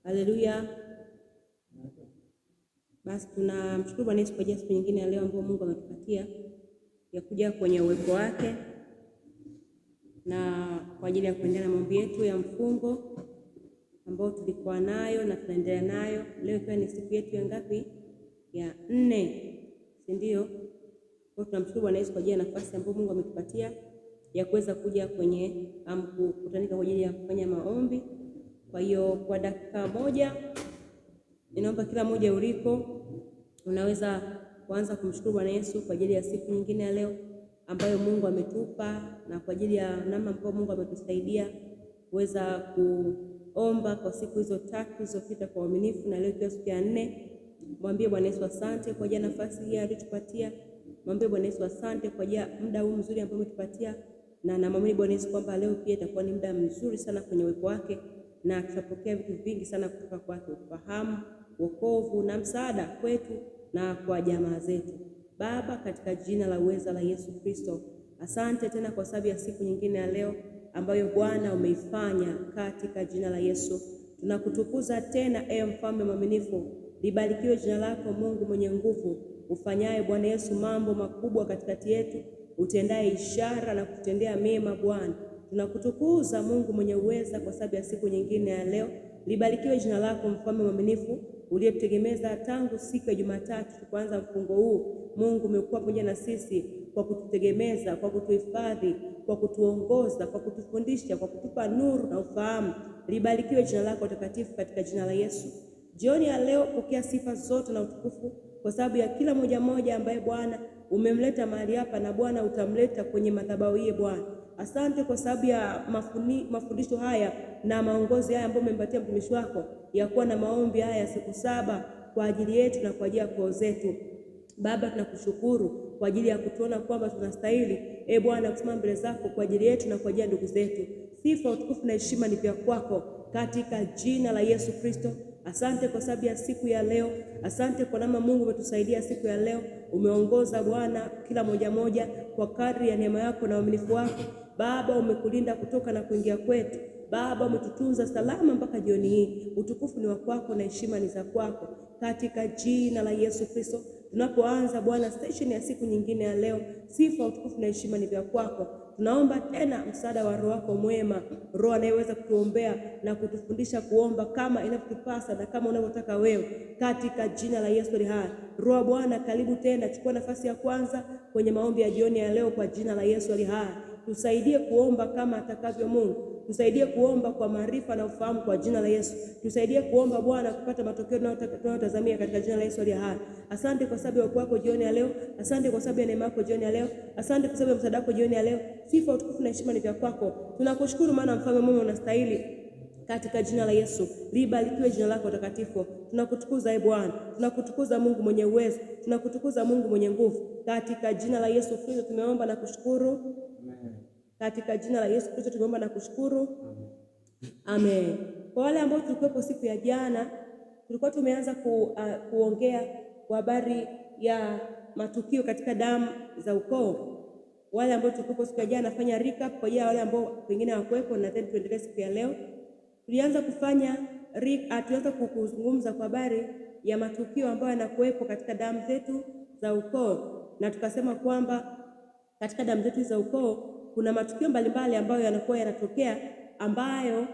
Haleluya. Basi tunamshukuru Bwana Yesu kwa ajili ya siku nyingine ya leo ambayo Mungu ametupatia ya kuja kwenye uwepo wake na kwa ajili ya kuendelea na maombi yetu ya mfungo ambao tulikuwa nayo na tunaendelea nayo leo, ikiwa ni siku yetu ya ngapi? Ya 4, si ndio? Kwa tunamshukuru Bwana Yesu kwa ajili ya nafasi ambayo Mungu ametupatia ya kuweza kuja kwenye kukutanika kwa ajili ya kufanya maombi. Kwa hiyo kwa dakika moja ninaomba kila mmoja uliko unaweza kuanza kumshukuru Bwana Yesu kwa ajili ya siku nyingine ya leo ambayo Mungu ametupa na kwa ajili ya namna ambayo Mungu ametusaidia kuweza kuomba kwa siku hizo 3 zilizopita kwa uaminifu, na leo ikiwa siku ya 4. Mwambie Bwana Yesu asante kwa ajili ya nafasi hii aliyotupatia. Mwambie Bwana Yesu asante kwa ajili ya muda huu mzuri ambao umetupatia, na namwamini Bwana Yesu kwamba leo pia itakuwa ni muda mzuri sana kwenye uwepo wake na tutapokea vitu vingi sana kutoka kwake, ufahamu, wokovu na msaada kwetu na kwa jamaa zetu. Baba, katika jina la uweza la Yesu Kristo, asante tena kwa sababu ya siku nyingine ya leo ambayo Bwana umeifanya. Katika jina la Yesu tunakutukuza tena, mfalme mwaminifu. Libarikiwe jina lako Mungu mwenye nguvu, ufanyaye Bwana Yesu mambo makubwa katikati yetu, utendaye ishara na kutendea mema. Bwana tunakutukuza Mungu mwenye uweza kwa sababu ya siku nyingine ya leo. Libarikiwe jina lako mfalme mwaminifu, uliyetutegemeza tangu siku ya Jumatatu kuanza mfungo huu. Mungu umekuwa pamoja na sisi kwa kututegemeza, kwa kutuhifadhi, kwa kutuongoza, kwa kutufundisha, kwa kutupa nuru na ufahamu. Libarikiwe jina lako takatifu katika jina la Yesu. Jioni ya leo pokea sifa zote na utukufu kwa sababu ya kila mmoja ambaye Bwana umemleta mahali hapa na Bwana utamleta kwenye madhabahu hii. Bwana asante kwa sababu ya mafundisho haya na maongozi haya ambayo umempatia mtumishi wako ya kuwa na maombi haya ya siku 7 kwa ajili yetu na kwa ajili ya koo zetu. Baba, tunakushukuru kwa ajili ya kutuona kwamba tunastahili Bwana kusimama mbele zako kwa ajili yetu na kwa ajili ya ndugu zetu. Sifa, utukufu na heshima ni vya kwako katika jina la Yesu Kristo. Asante kwa sababu ya siku ya leo. Asante kwa namna Mungu umetusaidia siku ya leo. Umeongoza Bwana kila moja kwa kadri ya neema yako na uaminifu wako. Baba, umekulinda kutoka na kuingia kwetu. Baba, umetutunza salama mpaka jioni hii. Utukufu ni wa kwako na heshima ni za kwako katika jina la Yesu Kristo. Tunapoanza Bwana station ya siku nyingine ya leo, sifa, utukufu na heshima ni vya kwako. Tunaomba tena msaada wa Roho wako mwema, Roho anayeweza kutuombea na kutufundisha kuomba kama inavyotupasa na kama unavyotaka wewe, katika jina la Yesu aliye hai. Roho Bwana, karibu tena, chukua nafasi ya kwanza kwenye maombi ya jioni ya leo kwa jina la Yesu aliye hai. Tusaidie kuomba kama atakavyo Mungu. Tusaidie kuomba kwa maarifa na ufahamu kwa jina la Yesu. Tusaidie kuomba Bwana kupata matokeo tunayotazamia katika jina la Yesu aliye hai. Asante kwa sababu ya ukuu wako jioni ya leo. Asante kwa sababu ya neema yako jioni ya leo. Asante kwa sababu ya msaada wako jioni ya leo. Sifa, utukufu na heshima ni vya kwako. Tunakushukuru maana mfalme mwema unastahili. Katika jina la Yesu, libarikiwe jina lako takatifu. Tunakutukuza Bwana, tunakutukuza Mungu mwenye uwezo, tunakutukuza Mungu mwenye nguvu. Katika jina la Yesu Kristo tumeomba na kushukuru. Amen. Katika jina la Yesu Kristo tumeomba na kushukuru. Amen. Kwa wale ambao tulikuwepo siku ya jana, tulikuwa tumeanza kuongea kwa habari ya matukio katika damu za ukoo. Wale ambao tulikuwepo siku ya jana, fanya recap kwa wale ambao pengine hawakuwepo, na then tuendelee siku ya leo. Tulianza kuzungumza kwa habari ya matukio ambayo yanakuwepo katika damu zetu za ukoo, na tukasema kwamba katika damu zetu za ukoo kuna matukio mbalimbali ambayo yanakuwa yanatokea ambayo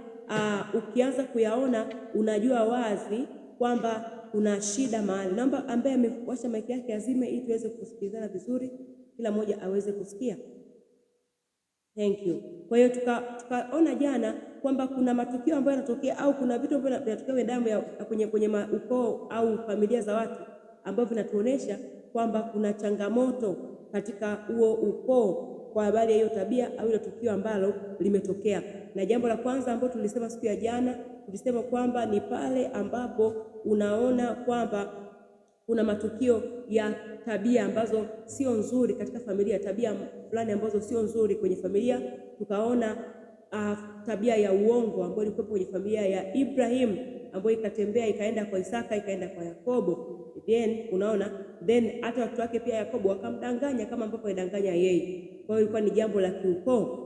ukianza kuyaona unajua wazi kwamba kuna shida mahali. Naomba ambaye amewasha mic yake azime ili tuweze kusikilizana vizuri, kila mmoja aweze kusikia. Thank you. Kwa hiyo tukaona jana kwamba kuna matukio ambayo yanatokea au kuna vitu ambavyo vinatokea kwenye damu ya kwenye ukoo au familia za watu ambavyo vinatuonesha kwamba kuna changamoto katika huo ukoo kwa habari ya hiyo tabia au ile tukio ambalo limetokea. Na jambo la kwanza ambalo tulisema siku ya jana, tulisema kwamba ni pale ambapo unaona kwamba kuna matukio ya tabia ambazo sio nzuri katika familia, tabia fulani ambazo sio nzuri kwenye familia. Tukaona tabia ya uongo ambayo ilikuwa kwenye familia ya Ibrahim, ambayo ikatembea ikaenda kwa Isaka, ikaenda kwa Yakobo. Then hata watu wake pia Yakobo wakamdanganya kama ambavyo alidanganya yeye. Kwa hiyo ilikuwa ni jambo la kiukoo.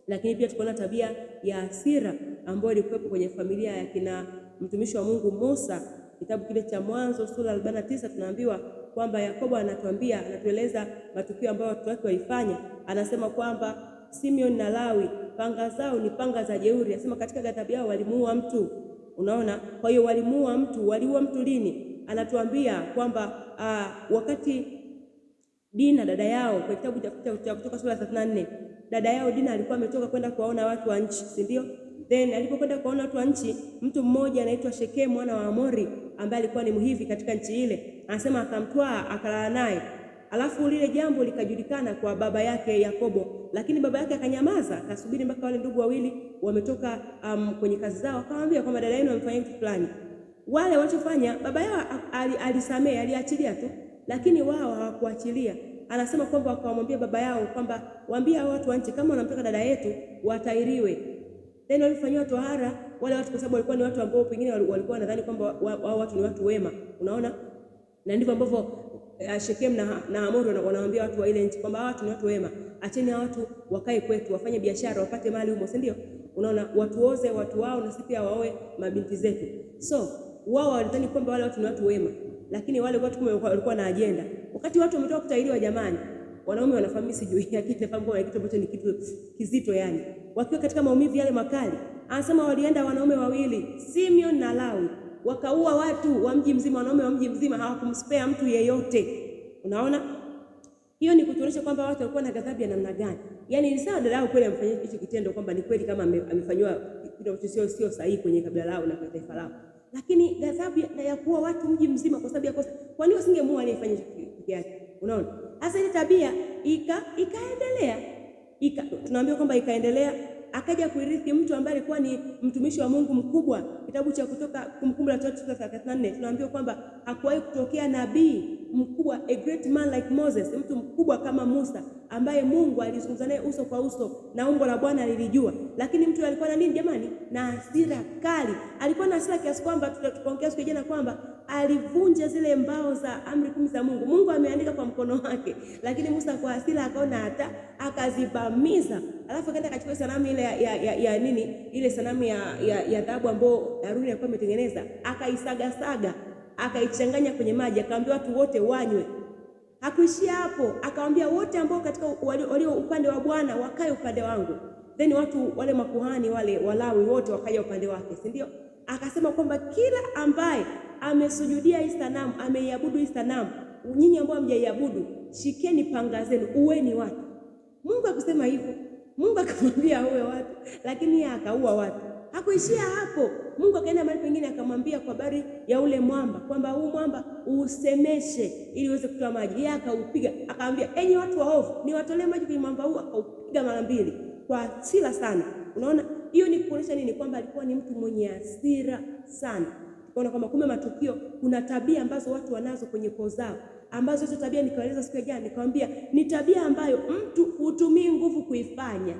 Lakini pia tukaona tabia ya hasira ambayo ilikuwa kwenye familia ya kina mtumishi wa Mungu Musa, kitabu kile cha Mwanzo sura 49, tunaambiwa kwamba Yakobo anatueleza matukio ambayo watu wake walifanya. Anasema kwamba Simeon na Lawi panga zao ni panga za jeuri. Anasema katika ghadhabu yao walimuua mtu. Unaona? Kwa hiyo waliua mtu lini? Anatuambia kwamba wakati Dina dada yao, kwa kitabu cha Kutoka sura 34, dada yao Dina alikuwa ametoka kwenda kuwaona watu wa nchi, si ndio? Then alipokwenda kuwaona watu wa nchi, mtu mmoja anaitwa Shekemu mwana wa Hamori ambaye alikuwa ni Mhivi katika nchi ile, anasema akamtwaa akalala naye. Alafu lile jambo likajulikana kwa baba yake Yakobo, lakini baba yake akanyamaza, akasubiri mpaka wale ndugu wawili wametoka kwenye kazi zao, akamwambia kwamba dada yenu amefanya kitu fulani. Wale walichofanya, baba yao alisamehe, aliachilia tu, lakini wao hawakuachilia. Anasema kwamba wakamwambia baba yao kwamba waambie hao watu wa nchi kama wanamtaka dada yetu watairiwe. Then walifanywa tohara wale watu, kwa sababu walikuwa ni watu ambao pengine walikuwa wanadhani kwamba wao watu ni watu wema. Unaona? Na ndivyo ambavyo Shekemu na Hamori wanawaambia watu wa ile nchi kwamba hawa watu ni watu wema, acheni hao watu wakae kwetu, wafanye biashara, wapate mali humo, si ndio? Unaona, watuoze watu wao na sisi pia waoe mabinti zetu. So wao walidhani kwamba wale watu ni watu wema, lakini wale watu walikuwa na ajenda. Wakati watu wametoka kutahiriwa, jamani, wanaume wanafahamu sijui ya kitu kama kitu ambacho ni kitu kizito yani. Wakiwa katika maumivu yale makali, anasema walienda wanaume wawili, Simeon na Lawi, wakaua watu wa mji mzima, wanaume wa mji mzima, hawakumspea mtu yeyote. Unaona? Hiyo ni kutuonyesha kwamba watu walikuwa na ghadhabu ya namna gani. Yaani ni sawa dada yao kweli amefanyia hicho kitendo, kwamba ni kweli kama amefanywa kitu ambacho sio sahihi kwenye kabila lao na kwa taifa lao. Lakini ghadhabu ya kuua watu mji mzima kwa sababu ya kosa, kwa nini wasingemuua aliyefanya kitu yake? Unaona? Sasa ile tabia ikaendelea. Tunaambiwa kwamba ikaendelea, akaja kuirithi mtu ambaye alikuwa ni mtumishi wa Mungu mkubwa. Kitabu cha Kutoka Kumbukumbu la Torati 34 tunaambiwa kwamba hakuwahi kutokea nabii mkubwa, a great man like Moses, mtu mkubwa kama Musa ambaye Mungu alizungumza naye uso kwa uso na umbo la Bwana alilijua. Lakini mtu alikuwa na nini jamani? Na hasira kali. Alikuwa na hasira kiasi kwamba tukaongea siku jana kwamba alivunja zile mbao za amri 10 za Mungu. Mungu ameandika kwa mkono wake, lakini Musa kwa hasira akaona hata akazibamiza. Alafu akaenda akachukua sanamu ile ya nini? Ile sanamu ya dhahabu ambayo Haruni alikuwa ametengeneza, akaisaga, akaichanganya kwenye maji, akaambia watu wote wanywe. Hakuishia hapo, akawaambia wote ambao katika walio upande wa Bwana wakae upande wangu. Then watu wale makuhani wale Walawi wote wakaja upande wake, si ndio? Akasema kwamba kila ambaye amesujudia hii sanamu, ameiabudu hii sanamu, nyinyi ambao hamjaiabudu, shikeni panga zenu, uweni watu. Mungu akusema hivyo. Mungu akamwambia uwe watu, lakini yeye akaua watu. Hakuishia hapo. Mungu akaenda mahali pengine akamwambia kwa habari ya ule mwamba kwamba huu mwamba usemeshe ili uweze kutoa maji. Yeye akaupiga, akamwambia enyi watu waovu, niwatolee maji kwenye mwamba huu, akaupiga mara 2 kwa hasira sana. Unaona? Hiyo ni kuonyesha nini? Kwamba alikuwa ni mtu mwenye hasira sana. Tunaona kwamba kumbe matukio, kuna tabia ambazo watu wanazo kwenye koo zao, ambazo hizo tabia nikaeleza siku ya jana, nikamwambia ni tabia ambayo mtu hutumii nguvu kuifanya.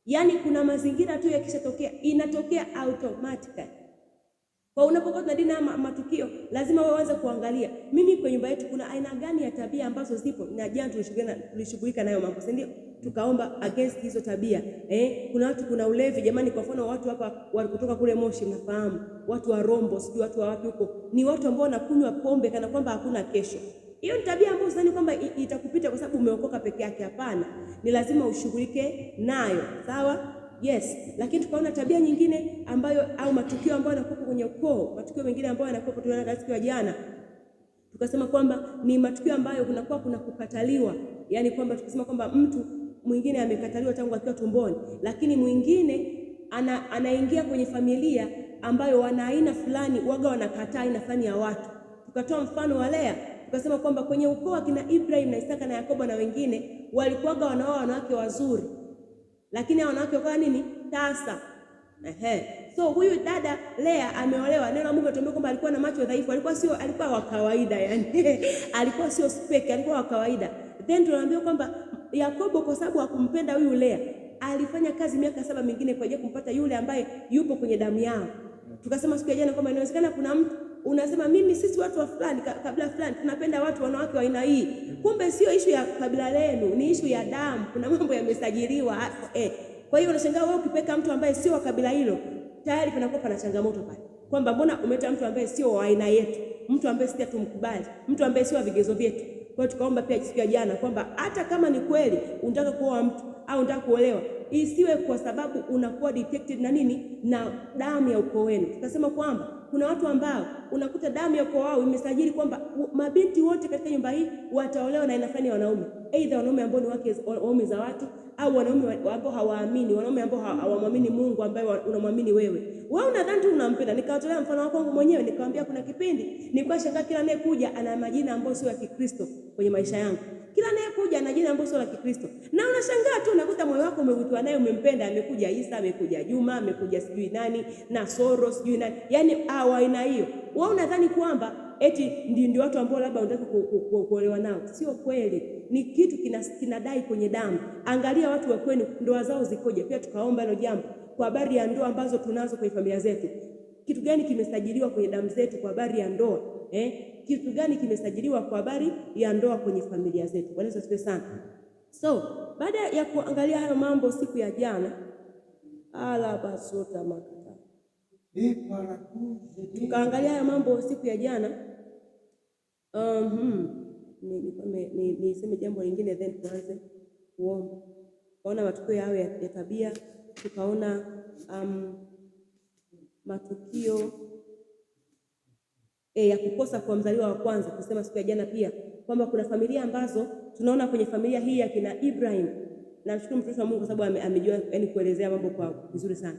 Yaani kuna mazingira tu yakishatokea, inatokea automatically. Kwa unapokuwa tunadina matukio, lazima wewe uanze kuangalia, mimi kwa nyumba yetu kuna aina gani ya tabia ambazo zipo, na jana tulishughulika nayo mambo, si ndio? Tukaomba against hizo tabia. Kuna watu, kuna ulevi jamani. Kwa mfano watu hapa walikutoka kule Moshi, mnafahamu, watu wa Rombo, sijui watu wa wapi huko, ni watu ambao wanakunywa pombe kana kwamba hakuna kesho. Hiyo ni tabia ambayo sidhani kwamba itakupita kwa sababu umeokoka peke yake. Hapana, ni lazima ushughulike nayo, sawa? Yes. Lakini tukaona tabia nyingine ambayo, au matukio ambayo yanakuwa kwenye ukoo, matukio mengine ambayo yanakuwa tuliona siku ya jana, tukasema kwamba ni matukio ambayo kuna kukataliwa. Yaani kwamba tukasema kwamba mtu mwingine amekataliwa tangu akiwa tumboni, lakini mwingine anaingia kwenye familia ambayo wana aina fulani, waga wanakataa aina fulani ya watu. Tukatoa mfano wa Lea, tukasema kwamba kwenye ukoo wa kina Ibrahim na Isaka na Yakobo na wengine walikuwa wanaoa wanawake wazuri, lakini hao wanawake kwa nini? Tasa. So huyu dada Lea ameolewa, neno la Mungu anatuambia kwamba alikuwa na macho dhaifu, alikuwa wa kawaida yani. Alikuwa sio spek, alikuwa wa kawaida. Then tunaambiwa kwamba Yakobo kwa sababu hakumpenda huyu Lea, alifanya kazi miaka 7 mingine kwa ajili kumpata yule ambaye yupo kwenye damu yao. Tukasema siku ya jana kwamba inawezekana kuna mtu unasema sisi watu wa fulani kabila fulani tunapenda watu wanawake wa aina hii. Kumbe sio issue ya kabila lenu, ni issue ya damu. Kuna mambo yamesajiliwa. Kwa hiyo unashangaa wewe ukipeka mtu ambaye sio wa kabila hilo, tayari panakuwa pana changamoto pale. kwamba mbona umeleta mtu ambaye sio wa aina yetu, mtu ambaye sisi tumkubali, mtu ambaye sio wa vigezo vyetu. Kwa hiyo tukaomba pia siku ya jana kwamba hata kama ni kweli unataka kuoa mtu au unataka kuolewa, isiwe kwa sababu unakuwa detected na nini, na damu ya ukoo wenu. Tukasema kwamba kuna watu ambao unakuta damu ya ukoo wao imesajili kwamba mabinti wote katika nyumba hii wataolewa na aina fulani ya wanaume, aidha wanaume ambao ni waume za watu, au wanaume ambao hawaamini, wanaume ambao hawamwamini Mungu ambaye unamwamini wewe. Wewe unadhani tu unampenda. Nikawatolea mfano wako mwenyewe, nikamwambia kuna kipindi nilikuwa shangaa kila anayekuja ana majina ambayo sio ya Kikristo kwenye maisha yangu. Kila anayekuja ana jina ambalo sio la Kikristo. Na unashangaa tu unakuta moyo wako umevutwa naye, umempenda, amekuja Isa, amekuja Juma, amekuja sijui nani, na Soro sijui nani. Yaani aina hiyo. Wewe unadhani kwamba eti ndio watu ambao labda unataka kuolewa nao. Sio kweli. Ni kitu kinadai kwenye damu. Angalia watu wa kwenu ndoa zao zikoje. Pia tukaomba hilo jambo kwa habari ya ndoa ambazo tunazo kwenye familia zetu. Kitu gani kimesajiliwa kwenye damu zetu kwa habari ya ndoa? Kitu gani kimesajiliwa kwa habari ya ndoa kwenye familia zetu? Bwana Yesu asifiwe sana. So, baada ya kuangalia hayo mambo siku ya jana, basota makata. Tukaangalia hayo mambo siku ya jana. Niseme jambo lingine then tuanze kuomba. Tukaona matukio yao ya tabia, tukaona matukio ya kukosa kwa mzaliwa wa kwanza. Tusema siku ya jana pia kwamba kuna familia ambazo tunaona kwenye familia hii ya kina Ibrahim. Namshukuru mtumishi wa Mungu kwa sababu amejua kuelezea mambo kwa vizuri sana.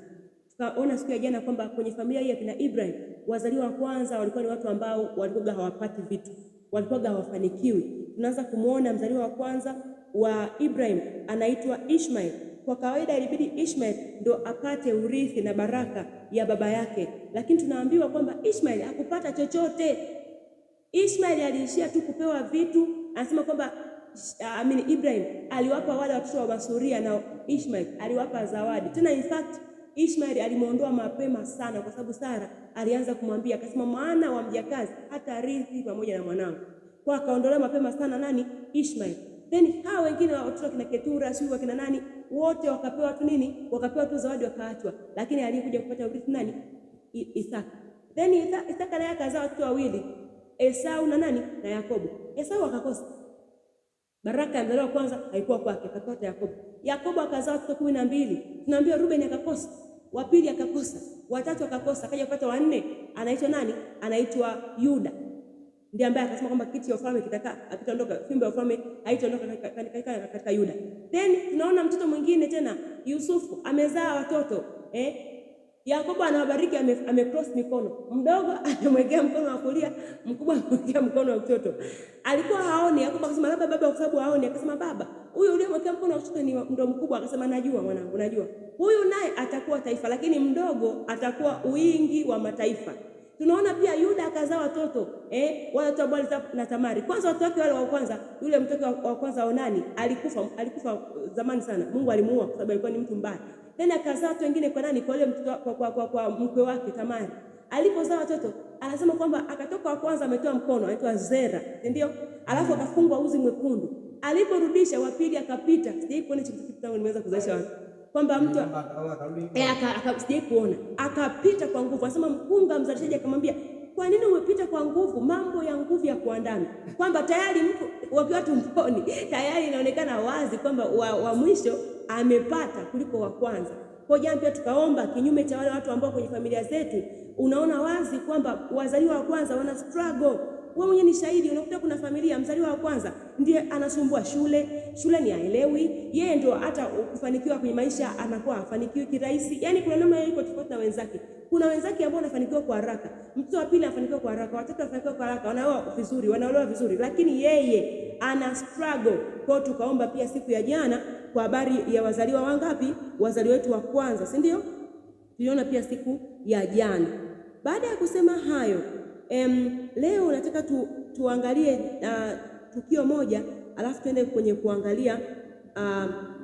Tukaona siku ya jana kwamba kwenye familia hii ya kina Ibrahim, wazaliwa wa kwanza walikuwa ni watu ambao walikuwa hawapati vitu, walikuwa hawafanikiwi. Tunaanza kumuona mzaliwa wa kwanza wa Ibrahim anaitwa Ishmael. Kwa kawaida ilibidi Ishmael ndo apate urithi na baraka ya baba yake, lakini tunaambiwa kwamba Ishmael hakupata chochote. Ishmael aliishia tu kupewa vitu. Anasema kwamba Ibrahim aliwapa wale watoto wa Basuria na Ishmael aliwapa zawadi. Tena in fact Ishmael alimuondoa mapema sana kwa sababu Sara alianza kumwambia, akasema mwana wa mjakazi hata rithi pamoja na mwanangu. Kwa akaondolewa mapema sana nani? Ishmael. Then hao wengine watoto kina Ketura sio kina nani, wote wakapewa tu nini? Wakapewa tu zawadi wakaachwa. Lakini aliyekuja kupata urithi nani? Isaka. Then Isaka naye akazaa watoto wawili, Esau na nani? Na Yakobo. Esau akakosa baraka ya mzaliwa wa kwanza, haikuwa kwake, akapata Yakobo. Yakobo akazaa watoto 12. Tunaambiwa Ruben akakosa, wa pili akakosa, wa tatu akakosa, akaja kupata wa nne, anaitwa nani? Anaitwa Yuda. Ndiye ambaye akasema kwamba kiti ya ufalme akitaondoka, fimbo ya ufalme haitaondoka katika Yuda. Then tunaona mtoto mwingine tena, Yusufu amezaa watoto. Yakobo anawabariki, amecross mikono. Mdogo anamwekea mkono wa kulia, mkubwa anamwekea mkono wa kushoto. Alikuwa haoni. Yakobo akasema labda baba, kwa sababu haoni, akasema baba, huyu uliyemwekea mkono wa kushoto ndo mkubwa. Akasema najua mwanangu, najua. Huyu naye atakuwa taifa, lakini mdogo atakuwa wingi wa mataifa. Tunaona pia Yuda akazaa watoto, wale watu ambao na Tamari. Kwanza watu wake wale wa kwanza, yule mtoto wa kwanza Onani alikufa zamani sana. Mungu alimuua kwa sababu alikuwa ni mtu mbaya. Tena akazaa watu wengine kwa nani? Kwa yule mtoto kwa mkwe wake Tamari. Alipozaa watoto, anasema kwamba akatoka wa kwanza ametoa mkono, anaitwa Zera, ndio? Alafu akafungwa uzi mwekundu. Aliporudisha wa pili akapita. Sijai kuona kitu tangu nimeweza kuzalisha watu. Kwamba mtu sijai kuona. Akapita kwa nguvu. Anasema mkunga mzalishaji akamwambia, "Kwa nini umepita kwa nguvu? Mambo ya nguvu ya kuandana." Kwamba tayari mtu wakiwa tumboni, tayari inaonekana wazi kwamba wa mwisho amepata kuliko wa kwanza. Kwa jana pia tukaomba kinyume cha wale watu ambao kwenye familia zetu unaona wazi kwamba wazaliwa wa kwanza wana struggle. Wewe mwenyewe ni shahidi. Unakuta kuna familia mzaliwa wa kwanza ndiye anasumbua shule ni haelewi, yeye ndio hata kufanikiwa kwenye maisha anakuwa hafanikiwi kirahisi. Yaani kuna namna yuko tofauti na wenzake. Kuna wenzake ambao wanafanikiwa kwa haraka. Mtoto wa pili anafanikiwa kwa haraka, watoto wanafanikiwa kwa haraka, wanaolewa vizuri, lakini yeye ana struggle. Kwa tukaomba pia siku ya jana kwa habari ya wazaliwa wangapi? Wazaliwa wetu wa kwanza, si ndio? Tuliona pia siku ya jana. Baada ya kusema hayo, leo nataka tuangalie tukio moja, alafu tuende kwenye kuangalia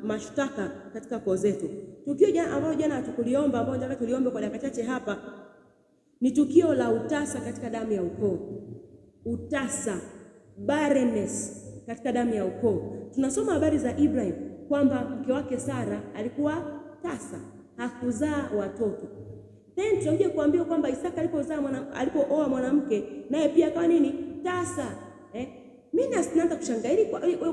mashtaka katika koo zetu. Tukio ambalo jana tukuliomba, ambalo nataka tuliombe kwa dakika chache hapa, ni tukio la utasa katika damu ya ukoo. Utasa, barrenness katika damu ya ukoo. Tunasoma habari za Ibrahim kwamba mke wake Sara alikuwa tasa, hakuzaa watoto. Then tunakuja kuambiwa kwamba Isaka alipooa mwanamke naye pia akawa nini? Tasa. Mimi naanza kushangaa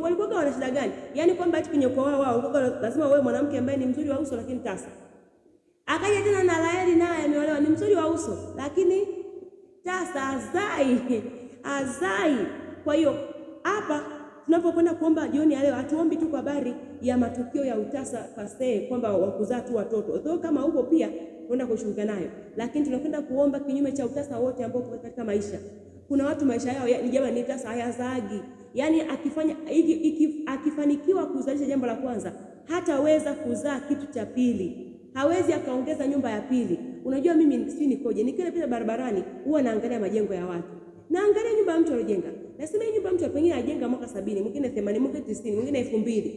walikuwa wana shida gani? Yaani kwamba ati kwenye ukoo wao lazima wewe mwanamke ambaye ni mzuri wa uso lakini tasa. Akaja tena na Raheli naye ameolewa ni mzuri wa uso lakini tasa, azai. Kwa hiyo hapa tunapokwenda kuomba jioni ya leo hatuombi tu kwa habari ya matukio ya utasa pase kwamba wakuzaa tu watoto. Though kama huko pia tunaenda kushughulika nayo, lakini tunakwenda kuomba kinyume cha utasa wote ambao tuko katika maisha. Kuna watu maisha yao ni jambo ni tasa, hayazaagi. Yaani akifanikiwa kuzalisha jambo la kwanza, hataweza kuzaa kitu cha pili. Hawezi akaongeza nyumba ya pili. Unajua mimi si nikoje? Nikiwa pita barabarani huwa naangalia majengo ya watu. Naangalia nyumba ya mtu aliyojenga. Nasema hii nyumba ya mtu pengine ajenga mwaka 70, mwingine 80, mwingine 90, mwingine 2000.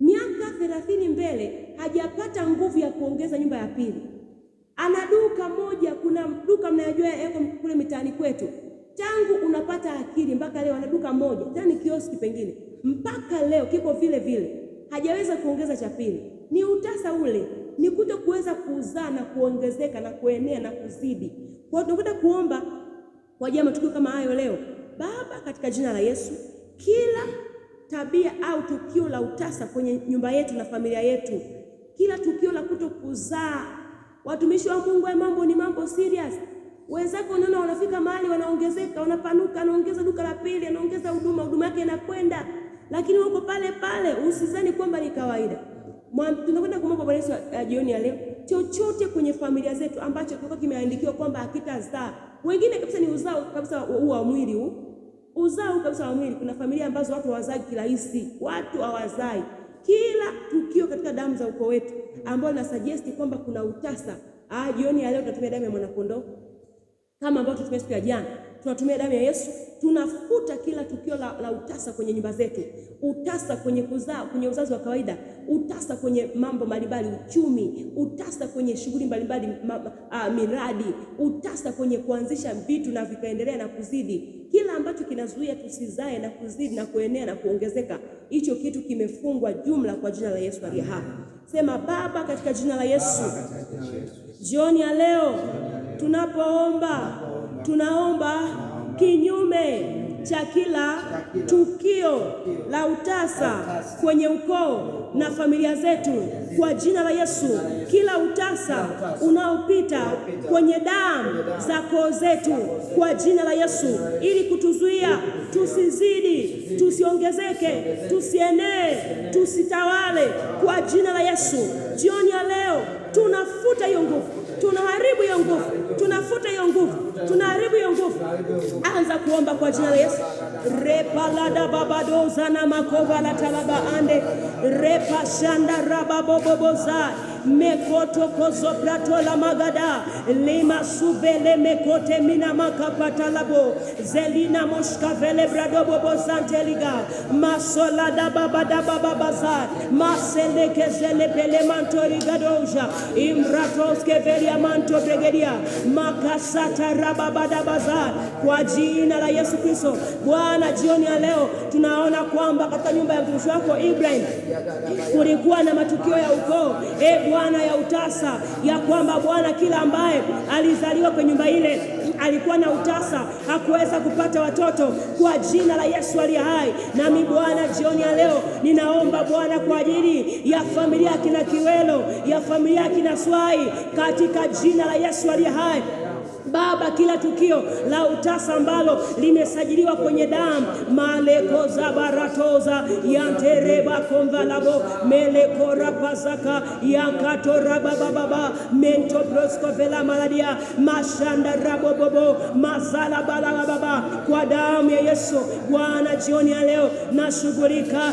Miaka 30 mbele hajapata nguvu ya kuongeza nyumba ya pili. Ana duka moja, kuna duka mnayojua yako kule mitaani kwetu. Tangu unapata akili mpaka leo ana duka moja. Tena ni kioski pengine. Mpaka leo kiko vile vile. Hajaweza kuongeza cha pili. Ni utasa ule. Ni kutokuweza kuzaa na kuongezeka na kuenea na kuzidi. Kwa hiyo tunakwenda kuomba kwa ajili ya matukio kama hayo leo. Baba, katika jina la Yesu, kila tabia au tukio la utasa kwenye nyumba yetu na familia yetu, kila tukio la kutokuzaa, watumishi wa Mungu, mambo ni mambo serious. Wenzako unaona wanafika mahali wanaongezeka, wanapanuka, anaongeza duka la pili, anaongeza huduma yake inakwenda, lakini wako pale pale, usizani kwamba ni kawaida. Tunakwenda kumwomba Bwana Yesu jioni ya leo, chochote kwenye familia zetu ambacho kilikuwa kimeandikiwa kwamba hakitazaa. Wengine kabisa ni uzao kabisa wa mwili huu. Uzao kabisa wa mwili. Kuna familia ambazo watu hawazai kirahisi. Watu hawazai. Kila tukio katika damu za ukoo wetu ambao na suggest kwamba kuna utasa. Jioni ya leo tunatumia damu ya mwanakondoo. Kama ambao tutumia siku ya jana. Tunatumia damu ya Yesu. Tunafuta kila tukio la utasa kwenye nyumba zetu. Utasa kwenye kuzaa, kwenye uzazi wa kawaida. Utasa kwenye mambo mbalimbali, uchumi. Utasa kwenye shughuli mbalimbali, miradi. Utasa kwenye kuanzisha vitu na vikaendelea na kuzidi. Kila ambacho kinazuia tusizae na kuzidi na kuenea na kuongezeka, hicho kitu kimefungwa jumla kwa jina la Yesu aliye hapa. Sema Baba, katika jina la Yesu. Jioni ya leo tunaomba kinyume cha kila tukio la utasa kwenye ukoo na familia zetu kwa jina la Yesu. Kila utasa unaopita kwenye damu za koo zetu kwa jina la Yesu, ili kutuzuia tusizidi, tusiongezeke, tusienee, tusitawale kwa jina la Yesu. Jioni ya leo tunafuta hiyo nguvu, tunaharibu hiyo nguvu, tunafuta hiyo nguvu, tunaharibu hiyo nguvu. Anza kuomba kwa jina la Yesu. Repalada babadoza na makova la talaba ande. Repa shanda rababoboboza. Mekoto kozo prato la magada. Lima subele mekote mina makapata labo. Zelina moshka vele brado bobo santeliga. Masolada babada bababaza. Maseleke zele pele mantori gadoja. Imbratoske velia manto bregedia. Makasata rababada bazar. Kwa jina la Yesu Kristo. Bwana, jioni ya leo tunaona kwamba katika nyumba ya mtumishi wako Ibrahim kulikuwa na matukio ya ukoo, Bwana, ya utasa, ya kwamba Bwana kila ambaye alizaliwa kwenye nyumba ile alikuwa na utasa, hakuweza kupata watoto kwa jina la Yesu aliye hai. Nami Bwana, jioni ya leo ninaomba Bwana kwa ajili ya familia ya kina Kiwelo, ya familia ya kina Swai, katika jina la Yesu aliye hai. Baba, kila tukio la utasa ambalo limesajiliwa kwenye damu, maleko za baratoza yantereba konvalabo meleko rapazaka yankatora baba mento brosko vela maladia mashanda rabobobo mazala bala baba, kwa damu ya Yesu. Bwana, jioni ya leo nashughulika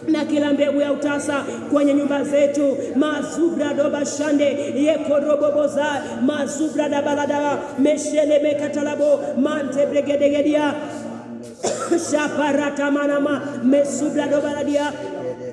na kila mbegu ya utasa kwenye nyumba zetu. Mazubra doba shande yekoroboboza mazubra da balada meshele mekatalabo mante bregedegedia shaparata manama mesubra doba ladia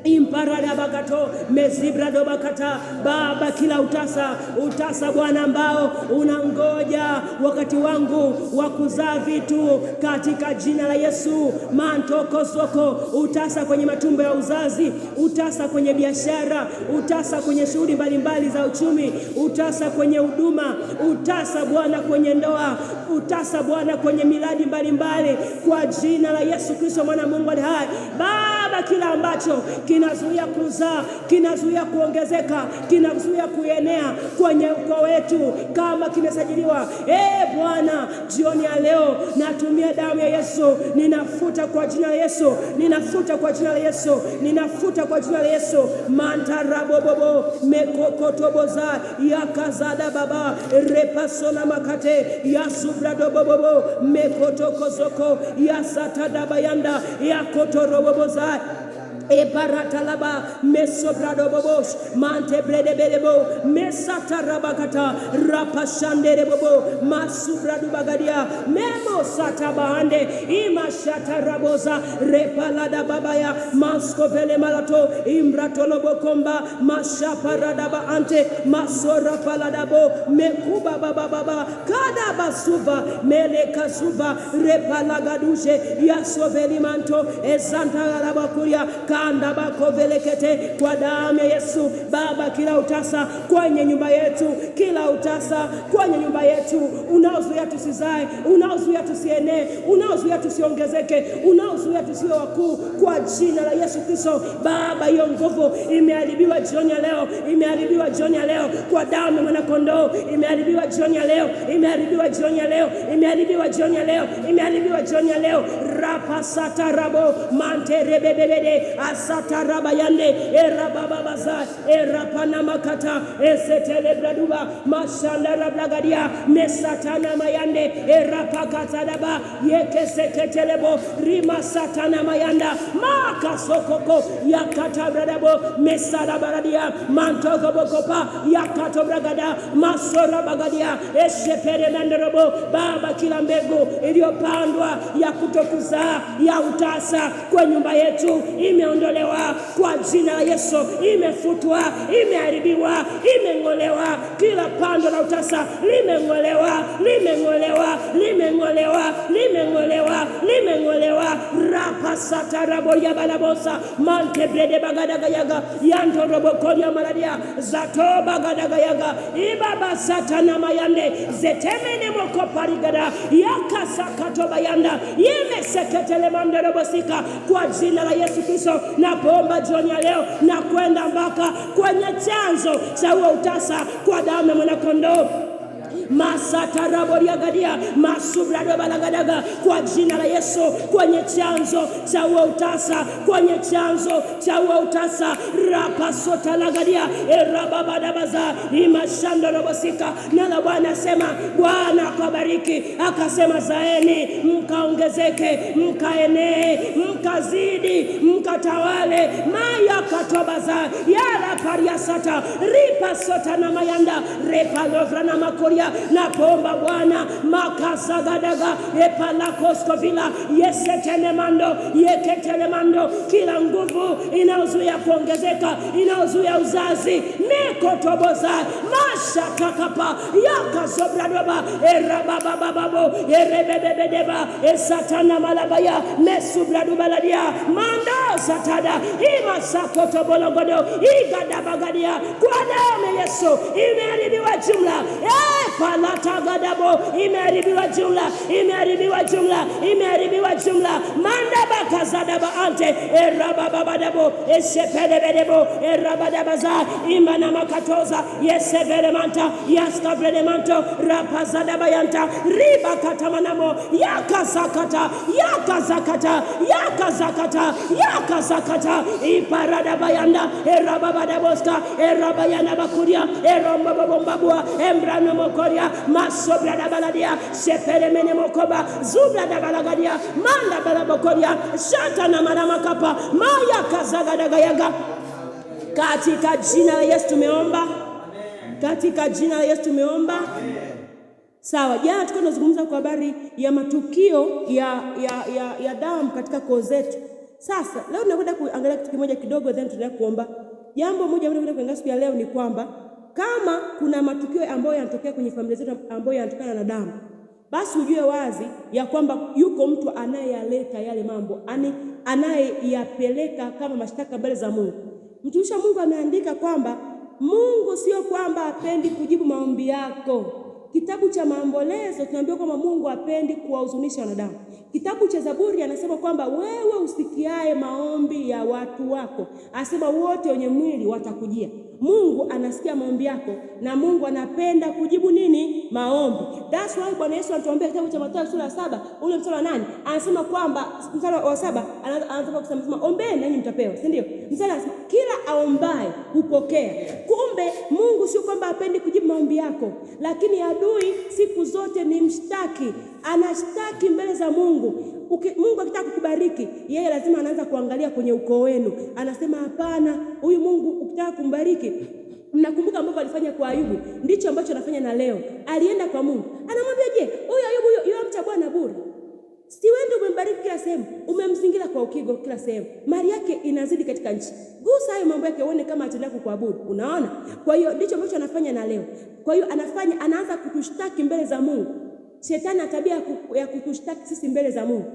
imparada bakato mezibrado bakata. Baba, kila utasa Bwana ambao unangoja wakati wangu wa kuzaa vitu, katika jina la Yesu. Mantoko soko, utasa kwenye matumbo ya uzazi, utasa kwenye biashara, utasa kwenye shughuli mbalimbali za uchumi, utasa kwenye huduma, utasa Bwana kwenye ndoa, utasa Bwana kwenye miradi mbalimbali, kwa jina la Yesu Kristo mwana Mungu aliye hai. Baba, kila ambacho kinazuia kuzaa, kinazuia kuongezeka, kinazuia kuenea kwenye ukoo wetu, kama kimesajiliwa, Bwana, jioni ya leo natumia damu ya Yesu, ninafuta kwa jina la Yesu, ninafuta kwa jina la Yesu, ninafuta kwa jina la Yesu. Mantarabobobo mekokotoboza yakazada baba repasona makate yasubrado bobobo mekotokozoko yasatada bayanda yakotoroboboza ebaratalaba mesobrado bobosh mante brede belebo mesatarabakata rapashandere bobo masubradu bagadia memo satabahande imashataraboza repalada babaya maskovele malato imratolobokomba mashaparadaba ante masora paladabo mekuba baba kada basuva melekazuva repalagaduje yasoveli manto ezantarabakuria kanda bako velekete kwa damu ya Yesu. Baba, kila utasa kwenye nyumba yetu, kila utasa kwenye nyumba yetu unaozuia tusizae, unaozuia tusienee, unaozuia tusiongezeke, unaozuia tusiwe wakuu, kwa jina la Yesu Kristo. Baba, hiyo nguvu imeharibiwa jioni ya leo, imeharibiwa jioni ya leo kwa damu ya mwana kondoo, imeharibiwa jioni ya leo, imeharibiwa jioni ya leo, imeharibiwa jioni ya leo, imeharibiwa jioni ya leo. Rapa satarabo manterebebebede asataraba yande erabababaza erapana makata esetelebraduba mashandara blagadia mesatana mayande erapakataraba yekeseketelebo rima satana mayanda makasokoko yakatabradabo mesarabaradia mantogobokopa yakatobragada masora bagadia eshepere manderobo. Baba, kila mbegu iliyopandwa ya kutokuzaa, ya utasa kwa nyumba yetu imeondolewa kwa jina la Yesu, imefutwa, imeharibiwa, imeng'olewa. Kila pando la utasa limeng'olewa, limeng'olewa, limeng'olewa, limeng'olewa, limeng'olewa. Rapa satarabo ya balabosa mante brede bagadaga yaga yanto robokolia maladia zato bagadaga yaga ibaba satana mayande zetemene moko parigada yakasakato bayanda yemeseketele mandero bosika. Kwa jina la Yesu Kristo naomba jioni ya leo na kwenda mpaka kwenye chanzo cha huo utasa kwa damu ya mwana kondoo. Masataraboriagadia masubrado balagadaga kwa jina la Yesu, kwenye chanzo cha huo utasa, kwenye chanzo cha huo utasa rapasota lagadia erababadabaza imashando robosika. Na Bwana asema, Bwana akabariki akasema, zaeni mkaongezeke, mkaenee, mkazidi, mkatawale. Maya katobaza yara pariasata ripasota na mayanda repalovra na makoria. Na pomba Bwana makasagadaga epalakoskovila yesetelemando yeketelemando. Kila nguvu inaozuia kuongezeka, inaozuia uzazi mekotoboza mashatakapa yakasobradoba erababababo erebebebedeba esatana malabaya mesubradubaladia mando satada imasakotobologodo igadabagadia. Kwa damu ya Yesu imeharibiwa jumla, palatagadabo imeharibiwa jumla, imeharibiwa jumla, imeharibiwa jumla. Mandaba kazadaba ante erabababadabo esepedebedebo erabadabaza imana makatoza yesevelemanta yaskavelemanto rapazadaba yanta riba katamanamo yakazakata yakazakata yakazakata yakazakata iparadaba yanda erababadaboska erabayana bakuria erombabobambabua embrano mokoria masobrada baladia seperemene mokoba zubrada balagadia manda balabokoria shata na marama kapa maya kazagadaga yaga. Katika jina la Yesu tumeomba. Katika jina la Yesu tumeomba. Sawa, jana tulikuwa tunazungumza kwa habari ya matukio ya damu katika koo zetu. Sasa leo tunakwenda kuangalia kitu kimoja kidogo, then tutaenda kuomba. Jambo moja ambalo tunakwenda kuangalia siku ya leo ni kwamba kama kuna matukio ambayo yanatokea kwenye familia zetu ambayo yanatokana na damu, basi ujue wazi ya kwamba yuko mtu anayeyaleta yale mambo, anayeyapeleka kama mashtaka mbele za Mungu. Mtumishi wa Mungu ameandika kwamba Mungu sio kwamba hapendi kujibu maombi yako. Kitabu cha Maombolezo tunaambiwa kwamba Mungu hapendi kuwahuzunisha wanadamu. Kitabu cha Zaburi anasema kwamba wewe usikiae maombi ya watu wako, asema wote wenye mwili watakujia. Mungu anasikia maombi yako na Mungu anapenda kujibu nini? Maombi. That's why Bwana Yesu anatuambia kitabu cha Mathayo sura 7 ule mstari wa 8 anasema kwamba mstari wa 7 anataka kusema ombeni nanyi mtapewa, si ndio? Mstari anasema kila aombaye hupokea. Kumbe Mungu sio kwamba hapendi kujibu maombi yako, lakini adui siku zote ni mshtaki, anashtaki mbele za Mungu. Mungu akitaka kukubariki, yeye lazima anaanza kuangalia kwenye ukoo wenu. Anasema hapana, huyu Mungu ukitaka kumbariki, mnakumbuka ambavyo alifanya kwa Ayubu, ndicho ambacho anafanya na leo. Alienda kwa Mungu, anamwambia je, huyu Ayubu yamcha Bwana bure? Si wewe umembariki kila sehemu, umemzingira kwa ukigo kila sehemu, mali yake inazidi katika nchi. Gusa hayo mambo yake uone kama ataendelea kukuabudu. Unaona? Kwa hiyo ndicho ambacho anafanya na leo. Kwa hiyo anaanza kutushtaki mbele za Mungu. Shetani ana tabia ya kutushtaki sisi mbele za Mungu.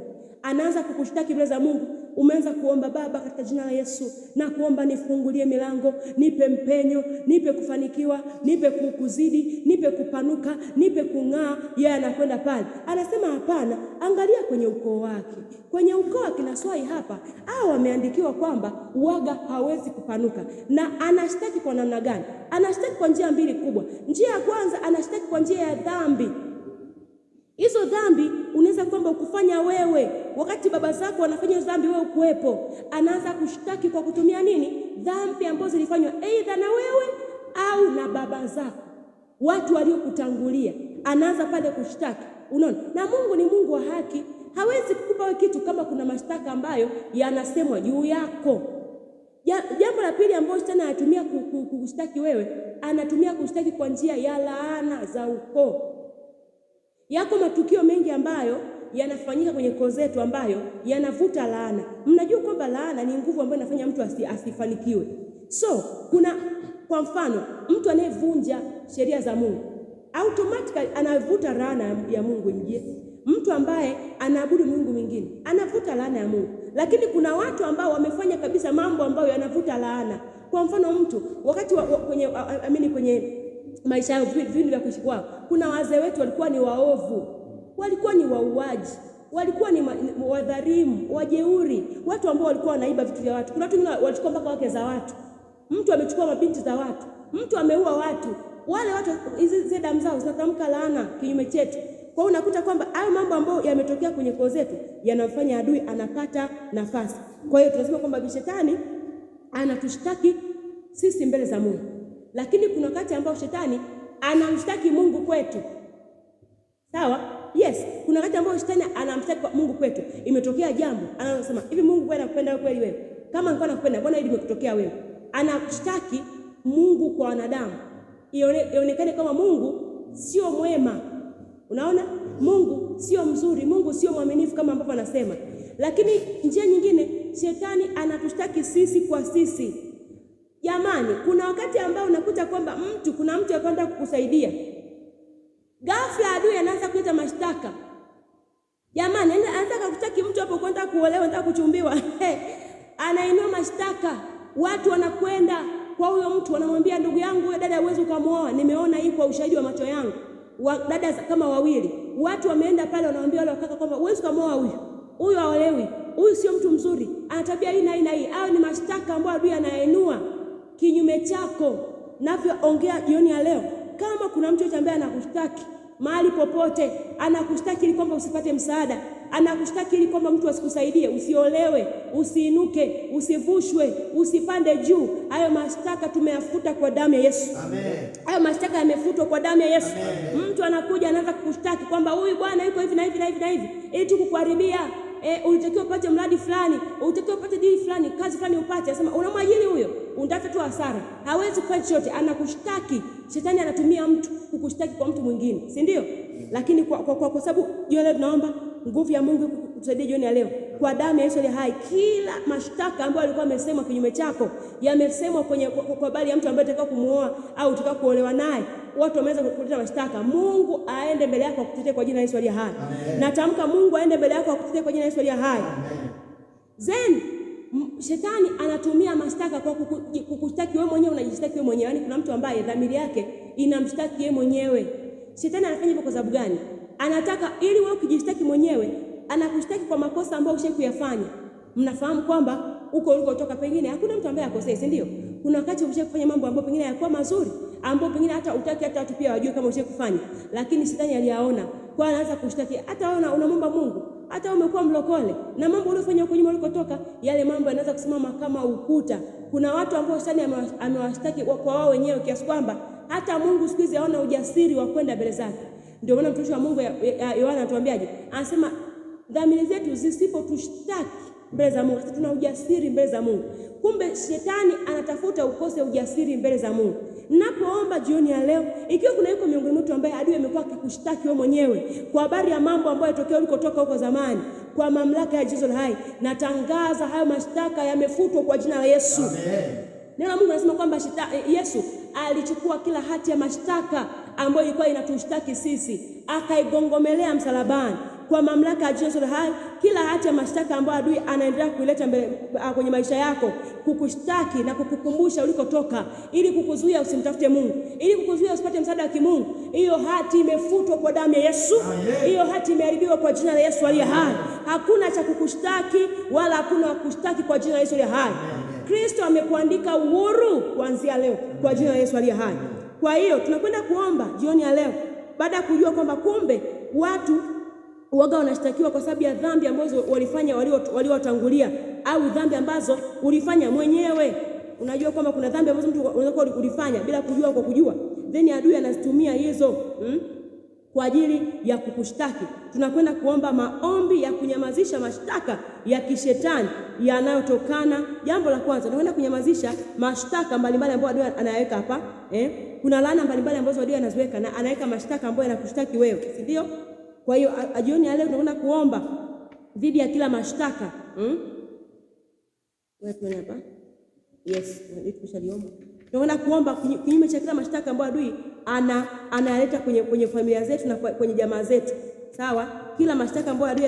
Anaanza kukushtaki mbele za Mungu. Umeanza kuomba, Baba katika jina la Yesu na kuomba nifungulie milango, nipe mpenyo, nipe kufanikiwa, nipe kuzidi, nipe kupanuka, nipe kung'aa. Yeye anakwenda pale. Anasema hapana, angalia kwenye ukoo wake. Kwenye ukoo wake na swali hapa, au wameandikiwa kwamba uaga hawezi kupanuka. Na anashtaki kwa namna gani? Anashtaki kwa njia mbili kubwa. Njia ya kwanza anashtaki kwa njia ya dhambi. Hizo dhambi unaweza kwamba ukufanya wewe wakati baba zako wanafanya dhambi wewe kuwepo. Anaanza kushtaki kwa kutumia nini? Dhambi ambazo zilifanywa aidha na wewe au na baba zako, watu waliokutangulia. Anaanza pale kushtaki. Unaona? Na Mungu ni Mungu wa haki. Hawezi kukupa wewe kitu kama kuna mashtaka ambayo yanasemwa juu yako. Jambo la pili ambalo tena anatumia kushtaki wewe, anatumia kushtaki kwa njia ya laana za ukoo. Yako matukio mengi ambayo yanafanyika kwenye koo zetu ambayo yanavuta laana. Mnajua kwamba laana ni nguvu ambayo inafanya mtu asifanikiwe. So, kwa mfano, mtu anayevunja sheria za Mungu, automatically anavuta laana ya Mungu ingie. Mtu ambaye anaabudu Mungu mwingine, anavuta laana ya Mungu. Lakini kuna watu ambao wamefanya kabisa mambo ambayo yanavuta laana. Kwa mfano mtu, wakati kwenye maisha yao vingi vya kuishi kwao, kuna wazee wetu walikuwa ni waovu, walikuwa ni wauaji, walikuwa ni wadhalimu, wajeuri, watu ambao walikuwa wanaiba vitu vya watu. Kuna watu wengine walichukua mpaka wake za watu. Mtu amechukua mabinti za watu. Mtu ameua watu. Wale watu hizi damu zao zinatamka laana kinyume chetu. Kwa hiyo unakuta kwamba hayo mambo ambayo yametokea kwenye koo zetu yanamfanya adui anapata nafasi. Kwa hiyo tunasema kwamba shetani anatushtaki sisi mbele za Mungu. Lakini kuna wakati ambao shetani anamshtaki Mungu kwetu. Sawa? Yes, kuna wakati ambao shetani anamshtaki Mungu kwetu. Imetokea jambo, anasema, "Hivi Mungu kweli anakupenda kweli wewe? Kama angekuwa anakupenda, mbona hili limekutokea wewe?" Anamshtaki Mungu kwa wanadamu. Ionekane kama Mungu sio mwema. Unaona? Mungu sio mzuri, Mungu sio mwaminifu kama ambavyo anasema. Lakini njia nyingine shetani anatushtaki sisi kwa sisi. Jamani, kuna wakati ambao unakuta kwamba kuna mtu anakwenda kukusaidia. Ghafla adui anaanza kuleta mashtaka. Jamani, anataka kutaki mtu hapo kwenda kuolewa, anataka kuchumbiwa. Anainua mashtaka. Watu wanakwenda kwa huyo mtu wanamwambia, ndugu yangu wewe dada huwezi ukamwoa. Nimeona hii kwa ushahidi wa macho yangu. Dada kama wawili. Watu wameenda pale wanamwambia wale wakaka kwamba huwezi ukamwoa huyu. Huyu haolewi. Huyu sio mtu mzuri. Ana tabia hii na hii na hii. Hao ni mashtaka ambayo adui anainua kinyume chako. Navyoongea jioni ya leo, kama kuna mtu ambaye anakushtaki mahali popote, anakushtaki ili kwamba usipate msaada, anakushtaki ili kwamba mtu asikusaidie, usiolewe, usiinuke, usivushwe, usipande juu, hayo mashtaka tumeyafuta kwa damu ya Yesu. Amen. Hayo mashtaka yamefutwa kwa damu ya Yesu. Amen. Mtu anakuja anaanza kukushtaki kwamba huyu bwana yuko hivi na hivi na hivi na hivi, ili tu kukuharibia. Ulitakiwa upate mradi fulani, ulitakiwa upate dili fulani, kazi fulani upate. Anasema unamwajiri huyo, unataka tu hasara. Hawezi kufanya chochote, anakushtaki. Shetani anatumia mtu kukushtaki kwa mtu mwingine, si ndio? Lakini kwa sababu jioni leo tunaomba nguvu ya Mungu kutusaidia jioni ya leo. kwa damu ya Yesu aliye hai. Kila mashtaka ambayo alikuwa amesemwa kinyume chako yamesemwa kwa habari ya mtu ambaye atakao kumuoa au utakao kuolewa naye. Watu wameweza kuleta mashtaka. Mungu aende mbele yako akutetee kwa jina la Yesu aliye hai. Natamka Mungu aende mbele yako akutetee kwa jina la Yesu aliye hai. Then Shetani anatumia mashtaka kwa kukushtaki wewe mwenyewe, unajishtaki wewe mwenyewe. Yaani kuna mtu ambaye dhamiri yake inamshtaki yeye mwenyewe. Shetani anafanya hivyo kwa sababu gani? Anataka ili wewe ukijishtaki mwenyewe, anakushtaki kwa makosa ambayo ushakuyafanya. Mnafahamu kwamba uko ulikotoka pengine hakuna mtu ambaye akosei, si ndio? Kuna wakati umeshakufanya mambo ambayo pengine hayakuwa mazuri, ambayo pengine hata utaki hata watu pia wajue kama ushakufanya, lakini Shetani aliyaona. Kwa anaanza kushtaki. Hata wewe unamwomba Mungu, hata umekuwa mlokole na mambo uliyofanya huko nyuma ulikotoka, yale mambo yanaanza kusimama kama ukuta. Kuna watu ambao Shetani amewashtaki kwa wao wenyewe kiasi kwamba hata Mungu siku hizi haona ujasiri wa kwenda mbele zake. Ndio maana mtumishi wa Mungu Yohana anatuambiaje? Anasema dhamiri zetu zisipotushtaki mbele za Mungu, sisi tuna ujasiri mbele za Mungu. Kumbe Shetani anatafuta ukose ujasiri mbele za Mungu. Ninapoomba jioni ya leo, ikiwa kuna yuko miongoni mwetu ambaye adui amekuwa akikushtaki wewe mwenyewe kwa habari ya mambo ambayo yatokea ulikotoka huko zamani, kwa mamlaka ya Yesu hai, natangaza hayo mashtaka yamefutwa kwa jina la Yesu. Amen. Neno la Mungu linasema kwamba Yesu alichukua kila hati ya mashtaka ambayo ilikuwa inatushtaki sisi, akaigongomelea msalabani. Kwa mamlaka ya Yesu hai, kila hati ya mashtaka ambayo adui anaendelea kuileta kwenye maisha yako, kukushtaki na kukukumbusha ulikotoka, ili kukuzuia usimtafute Mungu, ili kukuzuia usipate msaada wa kimungu, hiyo hati imefutwa kwa damu ya Yesu. Hiyo hati imeharibiwa kwa jina la Yesu aliye hai. Hakuna cha kukushtaki wala hakuna kushtaki kwa jina la Yesu aliye hai. Kristo amekuandika uhuru kuanzia leo kwa jina la Yesu aliye hai. Kwa hiyo tunakwenda kuomba jioni ya leo, baada ya kujua kwamba kumbe watu waga wanashtakiwa kwa sababu ya dhambi ambazo walifanya waliotangulia au dhambi ambazo ulifanya mwenyewe. Unajua kwamba kuna dhambi ambazo mtu unaweza ulifanya bila kujua, kwa kujua, then adui anazitumia hizo kwa ajili ya kukushtaki. Tunakwenda kuomba maombi ya kunyamazisha mashtaka ya kishetani yanayotokana. Jambo la kwanza, tunakwenda kunyamazisha mashtaka mbalimbali ambayo adui anayaweka hapa. Kuna laana mbalimbali ambazo adui anaziweka na anaweka mashtaka ambayo yanakushtaki wewe, si ndio? Kwa hiyo jioni ya leo tunakwenda kuomba dhidi ya kila mashtaka. Wewe hapa. Yes, tumeshaliomba. Tunakwenda kuomba kinyume cha kila mashtaka ambayo adui analeta kwenye familia zetu na kwenye jamaa zetu. Sawa? Kila mashtaka ambayo adui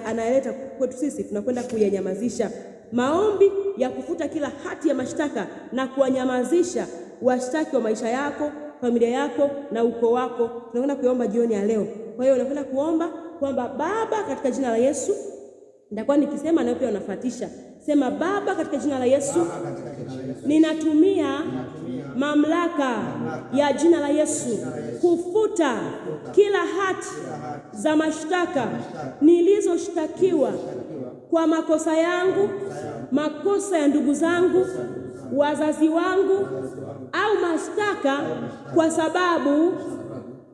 analeta kwetu sisi tunakwenda kuyanyamazisha. Maombi ya kufuta kila hati ya mashtaka na kuwanyamazisha washtaki wa maisha yako, familia yako na ukoo wako. Tunakwenda kuomba jioni ya leo. Kwa hiyo unakwenda kuomba kwamba Baba, katika jina la Yesu, nitakuwa nikisema na pia unafuatisha. Sema: Baba, katika jina la Yesu, ninatumia mamlaka ya jina la Yesu kufuta kila hati za mashtaka nilizoshtakiwa kwa makosa yangu, makosa ya ndugu zangu, wazazi wangu, au mashtaka kwa sababu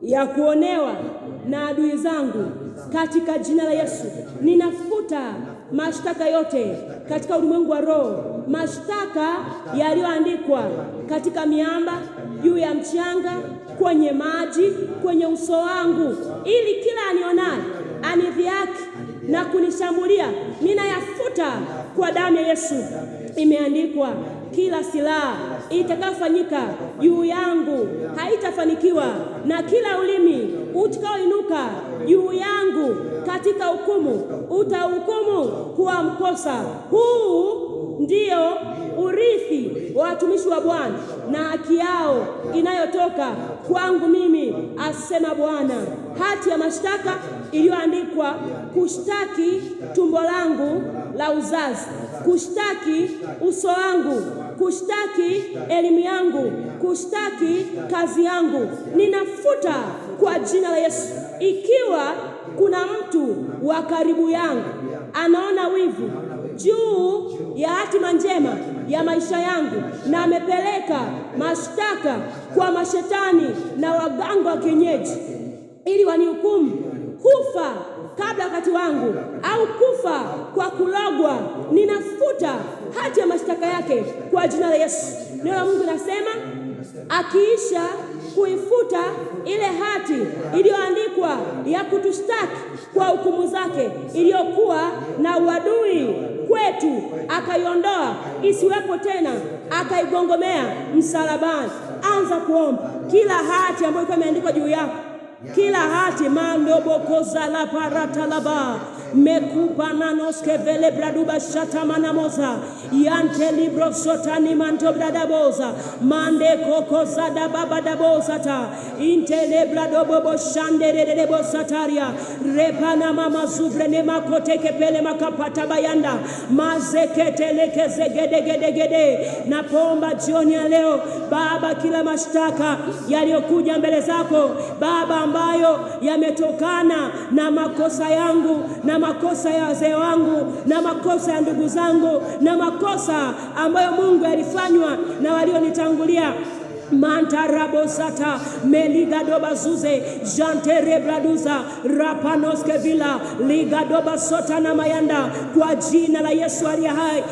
ya kuonewa na adui zangu. Katika jina la Yesu ninafuta mashtaka yote katika ulimwengu wa roho, mashtaka yaliyoandikwa katika miamba, juu ya mchanga, kwenye maji, kwenye uso wangu, ili kila anionaye anidhihaki na kunishambulia. Ninayafuta kwa damu ya Yesu. Imeandikwa, kila silaha itakayofanyika juu yangu haitafanikiwa, na kila ulimi utakaoinuka juu yangu katika hukumu utahukumu kuwa mkosa. Huu ndio urithi wa watumishi wa Bwana na haki yao inayotoka kwangu mimi, asema Bwana. Hati ya mashtaka iliyoandikwa kushtaki tumbo langu la uzazi, kushtaki uso wangu, kushtaki elimu yangu, kushtaki kazi yangu, ninafuta kwa jina la Yesu. Ikiwa kuna mtu wa karibu yangu anaona wivu juu ya hatima njema ya maisha yangu na amepeleka mashtaka kwa mashetani na waganga wa kienyeji ili wanihukumu kufa kabla wakati wangu au kufa kwa kulogwa, ninafuta hati ya mashtaka yake kwa jina la Yesu. Neno la Mungu nasema, akiisha kuifuta ile hati iliyoandikwa ya kutushtaki kwa hukumu zake iliyokuwa na uadui kwetu, akaiondoa isiwepo tena, akaigongomea msalabani. Anza kuomba kila hati ambayo ilikuwa imeandikwa juu yako, kila hati mando bokoza la parata laba mekupa nanoske vele braduba shata manamoza yante libro sotani manto bradaboza mande kokoza da baba da bozata intele bradobo shandere bosataria repana mama zuvre ne makoteke pele makapata bayanda mazekete zegede. Napomba jioni ya leo Baba, kila mashtaka yaliyokuja mbele zako Baba, ambayo yametokana na makosa yangu na makosa ya wazee wangu na makosa ya ndugu zangu na makosa ambayo Mungu alifanywa na walionitangulia, mantarabosata meligadoba zuze jantere braduza rapanoske vila ligadoba sota na mayanda, kwa jina la Yesu aliye hai.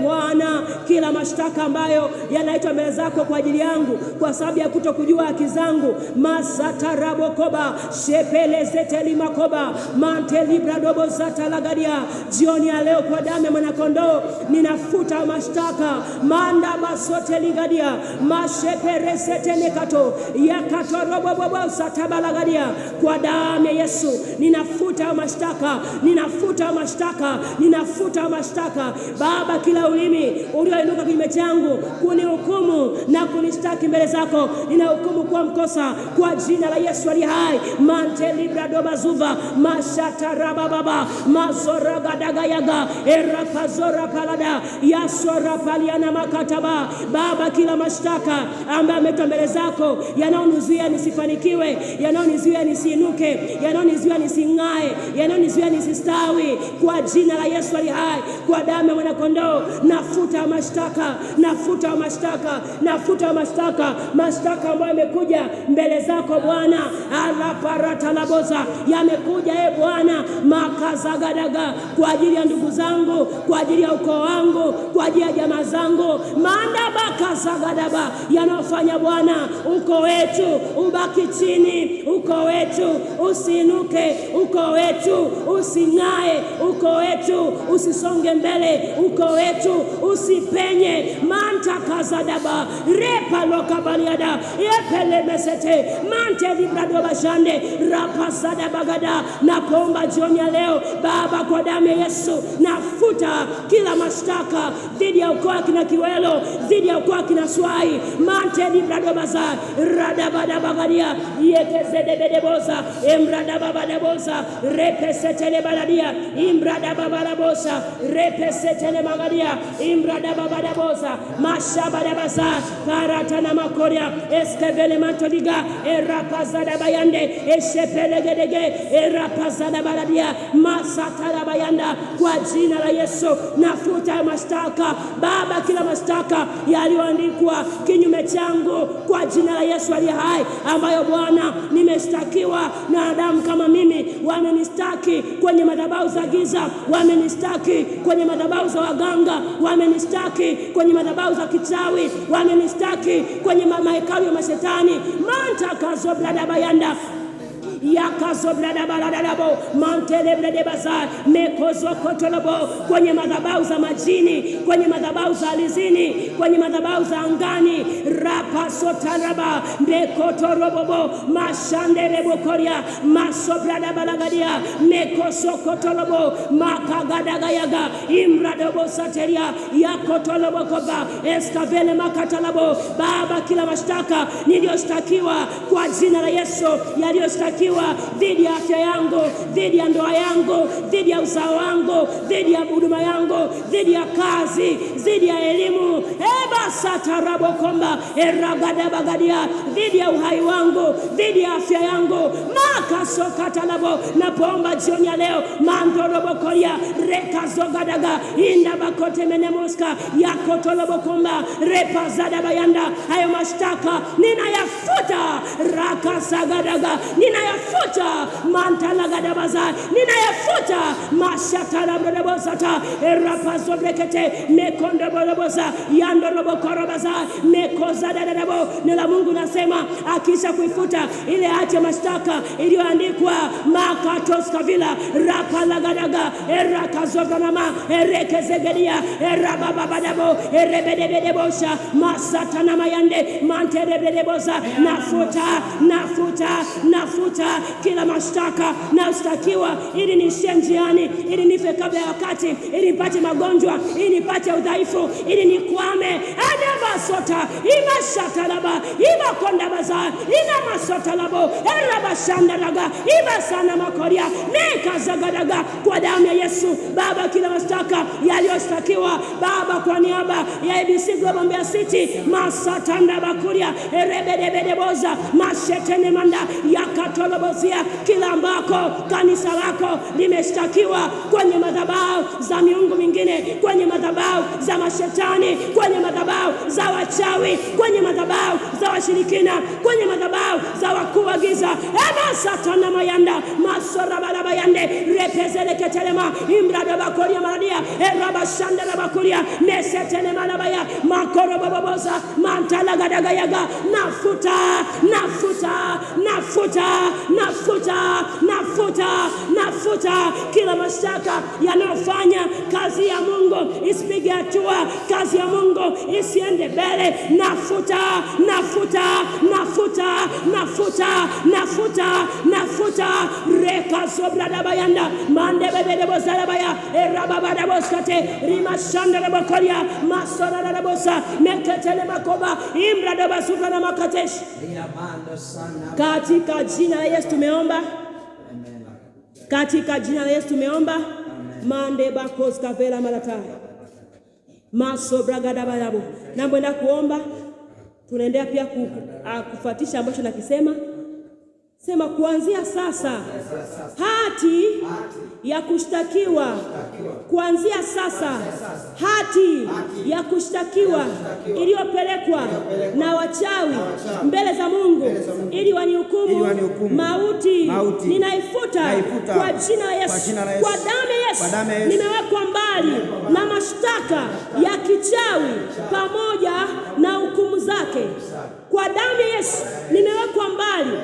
Bwana, kila mashtaka ambayo yanaitwa mbele zako kwa ajili yangu kwa sababu ya kutokujua haki zangu, masatarabokoba shepelezeteli makoba mantelibradobo zata lagadia, jioni ya leo kwa damu ya mwanakondoo ninafuta mashtaka manda basote ligadia mashepe resetenekato yakatorobobobo satabalagadia, kwa damu ya Yesu ninafuta mashtaka, ninafuta mashtaka, ninafuta mashtaka Baba. Kila ulimi ulioinuka kinyume changu kunihukumu na kunishtaki mbele zako, ninahukumu kwa mkosa kwa jina la Yesu aliye hai. Mantelibradoba zuva mashatarababa mazoragadagayaga erapazora palada yasora paliana makataba Baba, kila mashtaka ambaye ametwa mbele zako yanaonizuia nisifanikiwe, yanaonizuia nisiinuke, yanaonizuia nising'ae, yanaonizuia nisistawi, kwa jina la Yesu aliye hai, kwa damu ya mwanakondoo nafuta mashtaka, nafuta mashtaka, nafuta mashtaka, mashtaka ambayo yamekuja mbele zako Bwana, alaparata laboza yamekuja Bwana makazagadaga kwa ajili ya ndugu zangu, kwa ajili ya ukoo wangu, kwa ajili ya jamaa zangu, manda bakazagadaba yanofanya Bwana uko wetu ubaki chini, uko wetu usiinuke, uko wetu using'ae, uko wetu usisonge mbele, uko wetu usipenye, manta kazadaba repa lokabaliada yepele mesete mante libradoba shande rapasada bagada. Napomba jioni ya leo Baba, kwa damu ya Yesu nafuta kila mashtaka dhidi ya ukoo kina Kiwelo, dhidi ya ukoo kina Swai mante libradoba za radabada bagadia yekezedebedeboza emradababadaboza repesetele baladia imradababadaboza repesetele magadia imradababadaboza mashabadabaza karatana makoria eskevele mantodiga erapazada bayande eshepelegedege erapazada baladia masatara bayanda, kwa jina la Yesu nafuta mashtaka Baba, kila mashtaka yaliyoandikwa kinyume changu kwa jina la Yesu aliye hai, ambayo Bwana nimeshtakiwa na Adamu kama mimi, wamenistaki kwenye madhabahu za giza, wamenistaki kwenye madhabahu za waganga, wamenistaki kwenye madhabahu za kichawi, wamenistaki kwenye mahekalu ya mashetani manta kazoblada bayanda yakazoblada baladabo mantelebrede bazar mekozo kotolobo, kwenye madhabahu za majini, kwenye madhabahu za alizini, kwenye madhabahu za angani rapa sotaraba mekotorobobo mashanderebo koria masoblada balagadia mekoso kotolobo makagadagayaga imradobo sateria yakotolobo koba eskavele makatalabo Baba, kila mashtaka niliyoshtakiwa kwa jina la Yesu, yaliyoshtakiwa dhidi ya afya yangu, dhidi ya ndoa yangu, dhidi ya uzao wangu, dhidi ya huduma yangu, dhidi ya kazi, dhidi ya elimu satarabokomba eragadabagadia, dhidi ya uhai wangu, dhidi ya afya yangu raka sokata labo. Napoomba jioni ya leo mandorobo koria reka zogadaga inda bakote menemoska yakoto lobo komba repa zada bayanda. Hayo mashtaka ninayafuta, raka sagadaga ninayafuta, mantala gadabaza ninayafuta, mashatara brodobosata rapa zobrekete mekondo borobosa yando lobo korobaza mekoza dadabo. Nila Mungu nasema akisha kuifuta ile hati ya mashtaka iliyoandikwa makatoska vila rapa lagadaga eraka zoganama erekezegedia erababadabo erebedebedebosha masatana mayande manterebedeboza. Nafuta kila mashtaka na ustakiwa, ili nishie njiani, ili nife kabla ya wakati, ili nipate magonjwa, ili nipate udhaifu, ili nikwame. Adabasota imashatalaba imakondabaza inamasotalabo erabashandaraga ibasana makoria nekazagadaga kwa damu ya Yesu. Baba, kila mashtaka yaliyostakiwa Baba kwa niaba ya ABC Global Mbeya City masatanda bakuria erebedebedeboza mashetene manda yakatolobozia, kila ambako kanisa lako limeshtakiwa kwenye madhabahu za miungu mingine, kwenye madhabahu za mashetani, kwenye madhabahu za wachawi, kwenye madhabahu za washirikina, kwenye madhabahu za wakuu wa giza, satana mayanda masorabala bayande repezeleketelema imbrada bakoria maradia erabashandela bakuria mesetene malabaya makoroboboza mantala gadagayaga. Nafuta kila mashtaka yanayofanya kazi ya Mungu isipige hatua, kazi ya Mungu isiende mbele. Nafuta reka sobrada bayanda mande bebedebo zarabaya erababada boskate rimashanda bakoria masora bosa meketele makoba imbrada basuka na makatesh. Katika jina la Yesu tumeomba. Katika jina la Yesu tumeomba. Mande bakoska vela malata masobra gadabayabo. Naenda kuomba, tunaendelea pia kufuatisha ambacho nakisema. Sema kuanzia sasa hati ya kushtakiwa, kuanzia sasa hati ya kushtakiwa iliyopelekwa na wachawi mbele za Mungu ili wanihukumu mauti ninaifuta kwa jina la Yesu. Kwa damu ya Yesu nimewekwa mbali na mashtaka ya kichawi pamoja na hukumu zake. Kwa damu ya Yesu nimewekwa mbali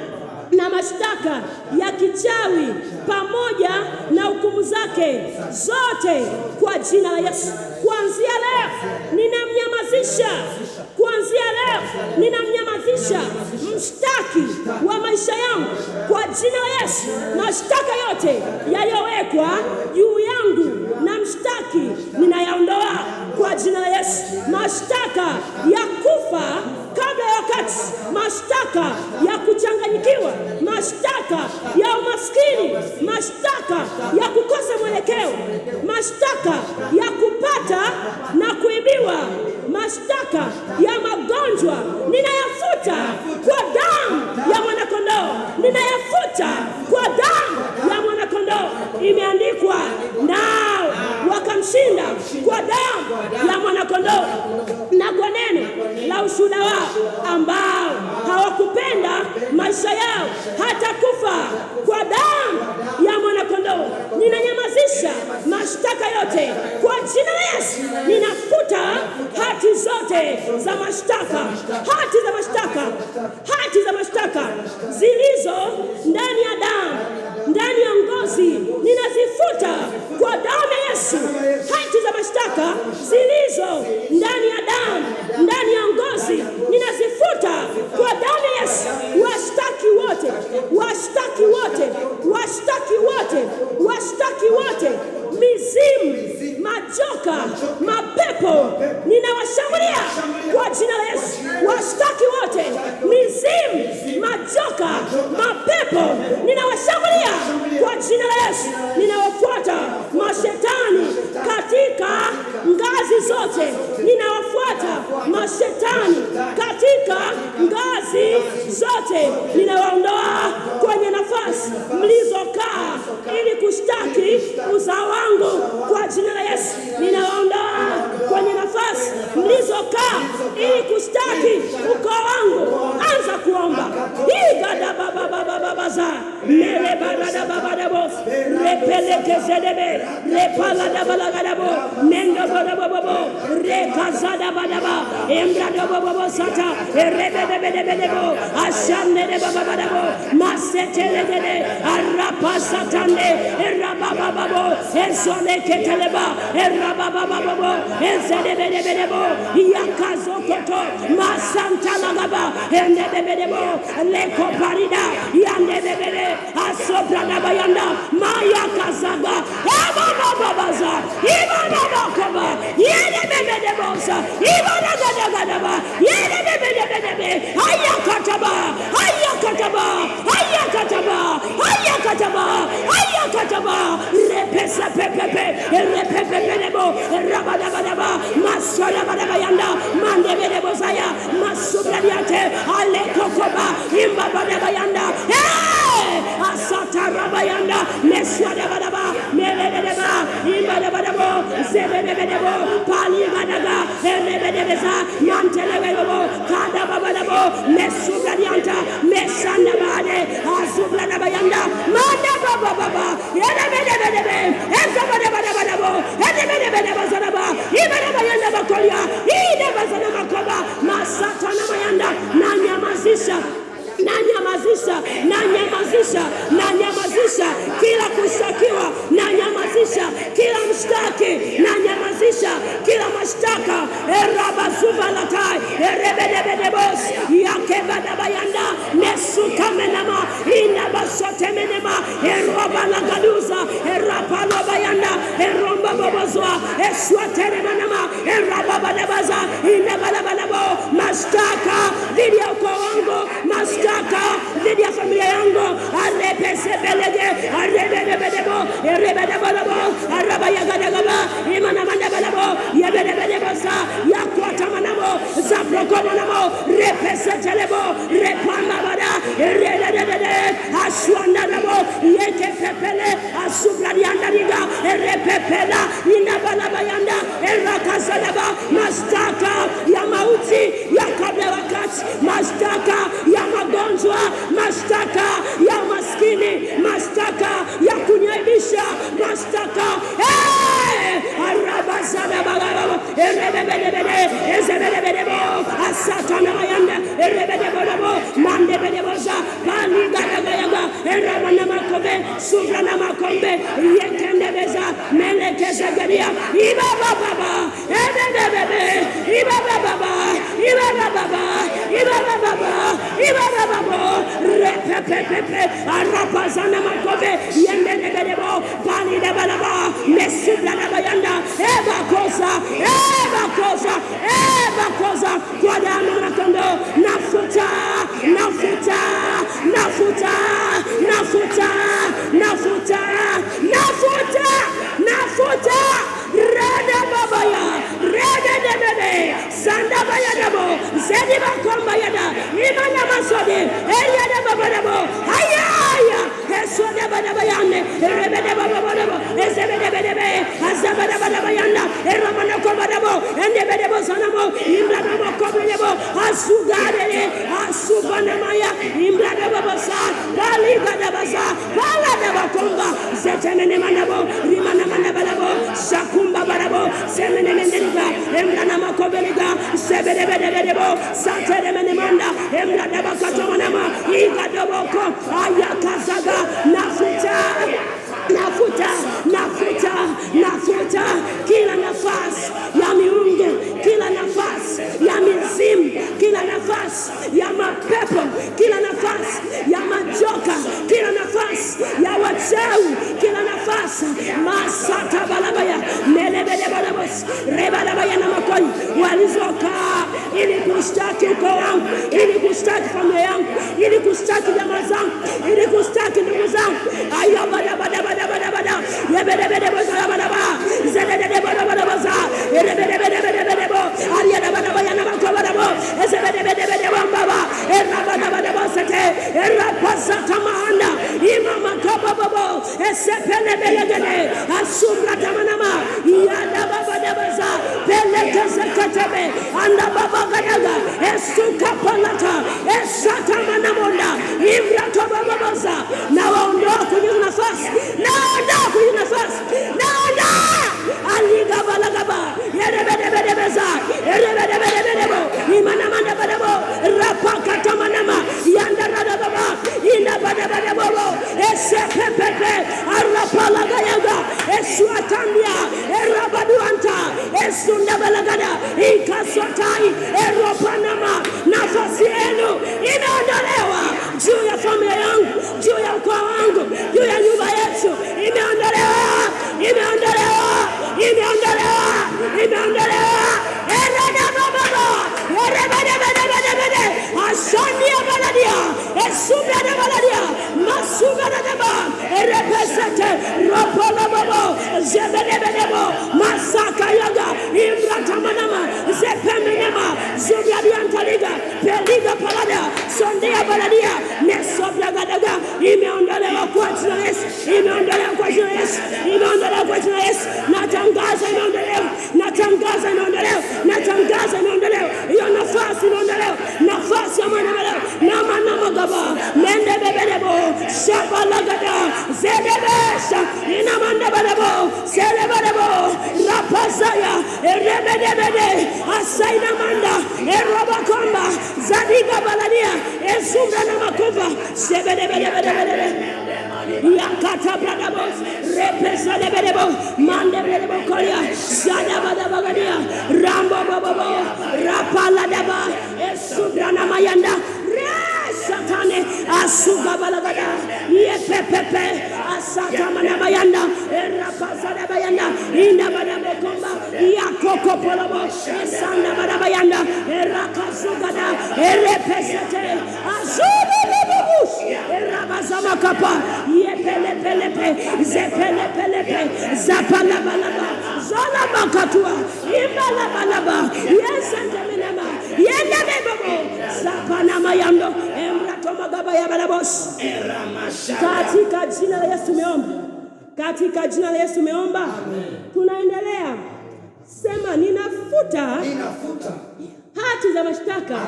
na mashtaka ya kichawi pamoja na hukumu zake zote kwa jina la Yesu. Kuanzia leo ninamnyamazisha, kuanzia leo ninamnyamazisha mshtaki wa maisha yangu kwa jina la Yesu. Mashtaka yote yaliyowekwa juu yangu na mshtaki ninayaondoa kwa jina la Yesu. Mashtaka ya kufa kabla ya wakati, mashtaka ya kuchanganyikiwa, mashtaka ya umaskini, mashtaka ya kukosa mwelekeo, mashtaka ya kupata na kuibiwa, mashtaka ya magonjwa ninayafuta kwa damu ya mwanakondoo. Ninayafuta kwa damu ya mwanakondoo. Imeandikwa nao wakamshinda kwa damu ya mwanakondoo na kwa neno la ushuhuda wao, ambao hawakupenda maisha yao hata kufa. Kwa damu ya mwanakondoo ninanyamazisha mashtaka yote kwa jina la Yesu. Ninafuta hati zote za mashtaka, hati za mashtaka zilizo ndani ya damu, ndani ya ngozi, ninazifuta kwa damu ya Yesu. Hati za mashtaka zilizo ndani ya damu, ndani ya ngozi, ninazifuta kwa damu ya Yesu. Washtaki wote, mizimu, majoka, mapepo, ninawashambulia kwa jina la Yesu. Washtaki wote, mizimu, majoka, mapepo, ninawashambulia kwa jina la Yesu. Ninawafuata mashetani katika ngazi zote, ninawafuata mashetani katika ngazi zote, ninawaondoa kwenye nafasi uzao wangu kwa jina la Yesu. Ninaondoa kwenye nafasi mlizokaa ili kushtaki ukoo wangu. Anza kuomba. Igada baba baba baba za mele barada baba dabo repeleke zedebe repala dabala gadabo nendo baba baba rekazada badaba embrado baba sata rebebebebebo ashande de baba dabo masetele de arapa satande eraba baba ezole keteleba eraba baba ezedebebebebo yakazokoto masanta lagaba endebebebebo leko parida yandebebebe asobrada bayanda maya kazaga baba babaza ibana bakoba yedebebebebosa ibana gadagaba yedebebebebe ayakataba ayakataba ayakataba ayakataba ayakataba repesa pepepe repepebebo rabadabadaba masora badabayanda mandebebebo saya masubradiate alekokoba imbabadabayanda asata rabayanda meswada badaba melebedeba imbadabadabo zebebedebo palibadaga elebedebeza mantelebebo kadababadabo mesubradianta mesandabade azubradaba mandabababa elebedebedebe ezabadabadabo elebedebedeba zanaba ibadabayanda bakolia idebazana makoba masata na mayanda nanyamazisha kila kushtakiwa, nanyamazisha kila mshtaki, nanyamazisha kila mashtaka. Erabazuvalatai erebedebedebos yakebadabayanda nesukamenama inabasotemenema erobalagaduza erapalobayanda erombabobozwa eswateremanama erababadabaza inabalabalabo mashtaka dhidi ya ukoo wangu, mashtaka dhidi ya familia yangu, alepesebelege arebedebedebo erebedebedebo arabayagadagaba imanamandabelebo yebedebedebosa yakwatamanamo zaprokomanamo repesetelebo repamabada erededede ashwandanamo yekepepele asubradiandariga erepepela inabalabayanda erakazalaba mashtaka ya mauti ya kabla wakati, mashtaka ya magonjwa, mashtaka ya maskini, mashtaka ya kunyaibisha, mashtaka arabazada bagaba erebebedebede ezebedebedebo asatana mayanda erebedebedebo mandebedeboza paligadagayaga erabana makobe subrana makombe yekendebeza melekezegeria ibababa ebebebe ibababa repepepepe arapazana makobe yendebedebo palidabalaba mesubalabayanda ebakoza kwa damu na kondo nafuta rada babaya rada debebe sanda bayadabo zedi bakomba yada imana masode eliada babadabo haya esoda badabayane rebede babadabo ezebedebedebe azabadabayanda eramana kobadabo endebedebo sanamo imblana kobelebo asugare asubanamaya imblana babasa baligadabaza baladabakomba zetenene manabo rimana manababo shakumba barabo semenenenderiga emblana makobeliga sebedebedebo sateremenemanda emblana bakatomanama igadoboko ayakazaga nafuta kila nafasi ya miungu, kila nafasi ya mizimu, kila nafasi ya mapepo, kila nafasi ya majoka, kila nafasi ya wachawi, kila nafasi masata balabaya melebedebadabos rebalabaya na makoi walizokaa ili kushtaki ukoo wangu, ili kushtaki familia yangu, ili kushtaki jamaa zangu, ili kushtaki ndugu zangu. Ayabadabadabadabada yebedebedebozalabadaba zededebadabadabaza erebedebedebedebo ariyadabadabayana makobadabo ezebedebedebedebambaba erabadabadabosete erapasata mahanda imamakobababo esepelebelekede Repesete, Asubra Tamanama, Yada Baba Dabaza, Pelekazekatebe, Anda Baba Gayaga, Esuka Palata, Esata Manamonda, Ibra Tobabaza. Nawaondoa kwenye nafasi, naondoa kwenye nafasi, naondoa aliga balagaba, yerebedebedebeza, yerebedebedebedebo, imanamanda badebo, rapaka tamanama, yanda radababa, ina badebedebo, esepepepe, arapalaga yaga, esuatambia, erabaduanta, esunda balagada, ikasotai, eropanama, nafasi yenu inaondolewa juu ya familia yangu, juu ya ukoo wangu, juu ya nyumba yetu, imeondolewa, imeondolewa, imeondolewa, imeondolewa. Erada baba, erebedebedebede, ashandia baladia, esubra de baladia, masuga de deba, erepesete, ropola babo, zebedebedebo, masaka yaga, imratamanama, zepemenema, zubra diantaliga, peliga palada, sondia baladia, nesobra gadaga, imeondolewa kwa jina la Yesu, imeondolewa kwa jina la Yesu, imeondolewa kwa jina la Yesu. Natangaza imeondolewa, natangaza imeondolewa, natangaza imeondolewa. Hiyo nafasi imeondolewa, nafasi ya mwana leo, nama nama gaba, mende bebelebo, shabala gada, zedebesha, inamanda balebo, selebelebo, rapazaya, erebedebede, asaina manda, erobakomba, zadiga baladia, ezumra na makuva, sebedebedebedebede. Yakata bradabos, repesa de bedebo, mande bedebo kolia, sada badabagadia, rambo bobo, rapala daba, esudrana mayanda, satane, asuga balagada, yepepepe, asata manabayanda, rapasa de bayanda, inda badabo komba, yakoko polobo, esanda badabayanda, erakasugada, erepesete, azubi bubus, erabazama kapa, yepelepelepe, zepelepelepe, zapalabalaba, zolabakatua, imbalabalaba, yesenteminema, yenebebo, zapanamayando, emratomagaba ya balabos. Katika jina la Yesu meomba. Katika jina la Yesu meomba. Tunaendelea. Sema ninafuta hati za mashtaka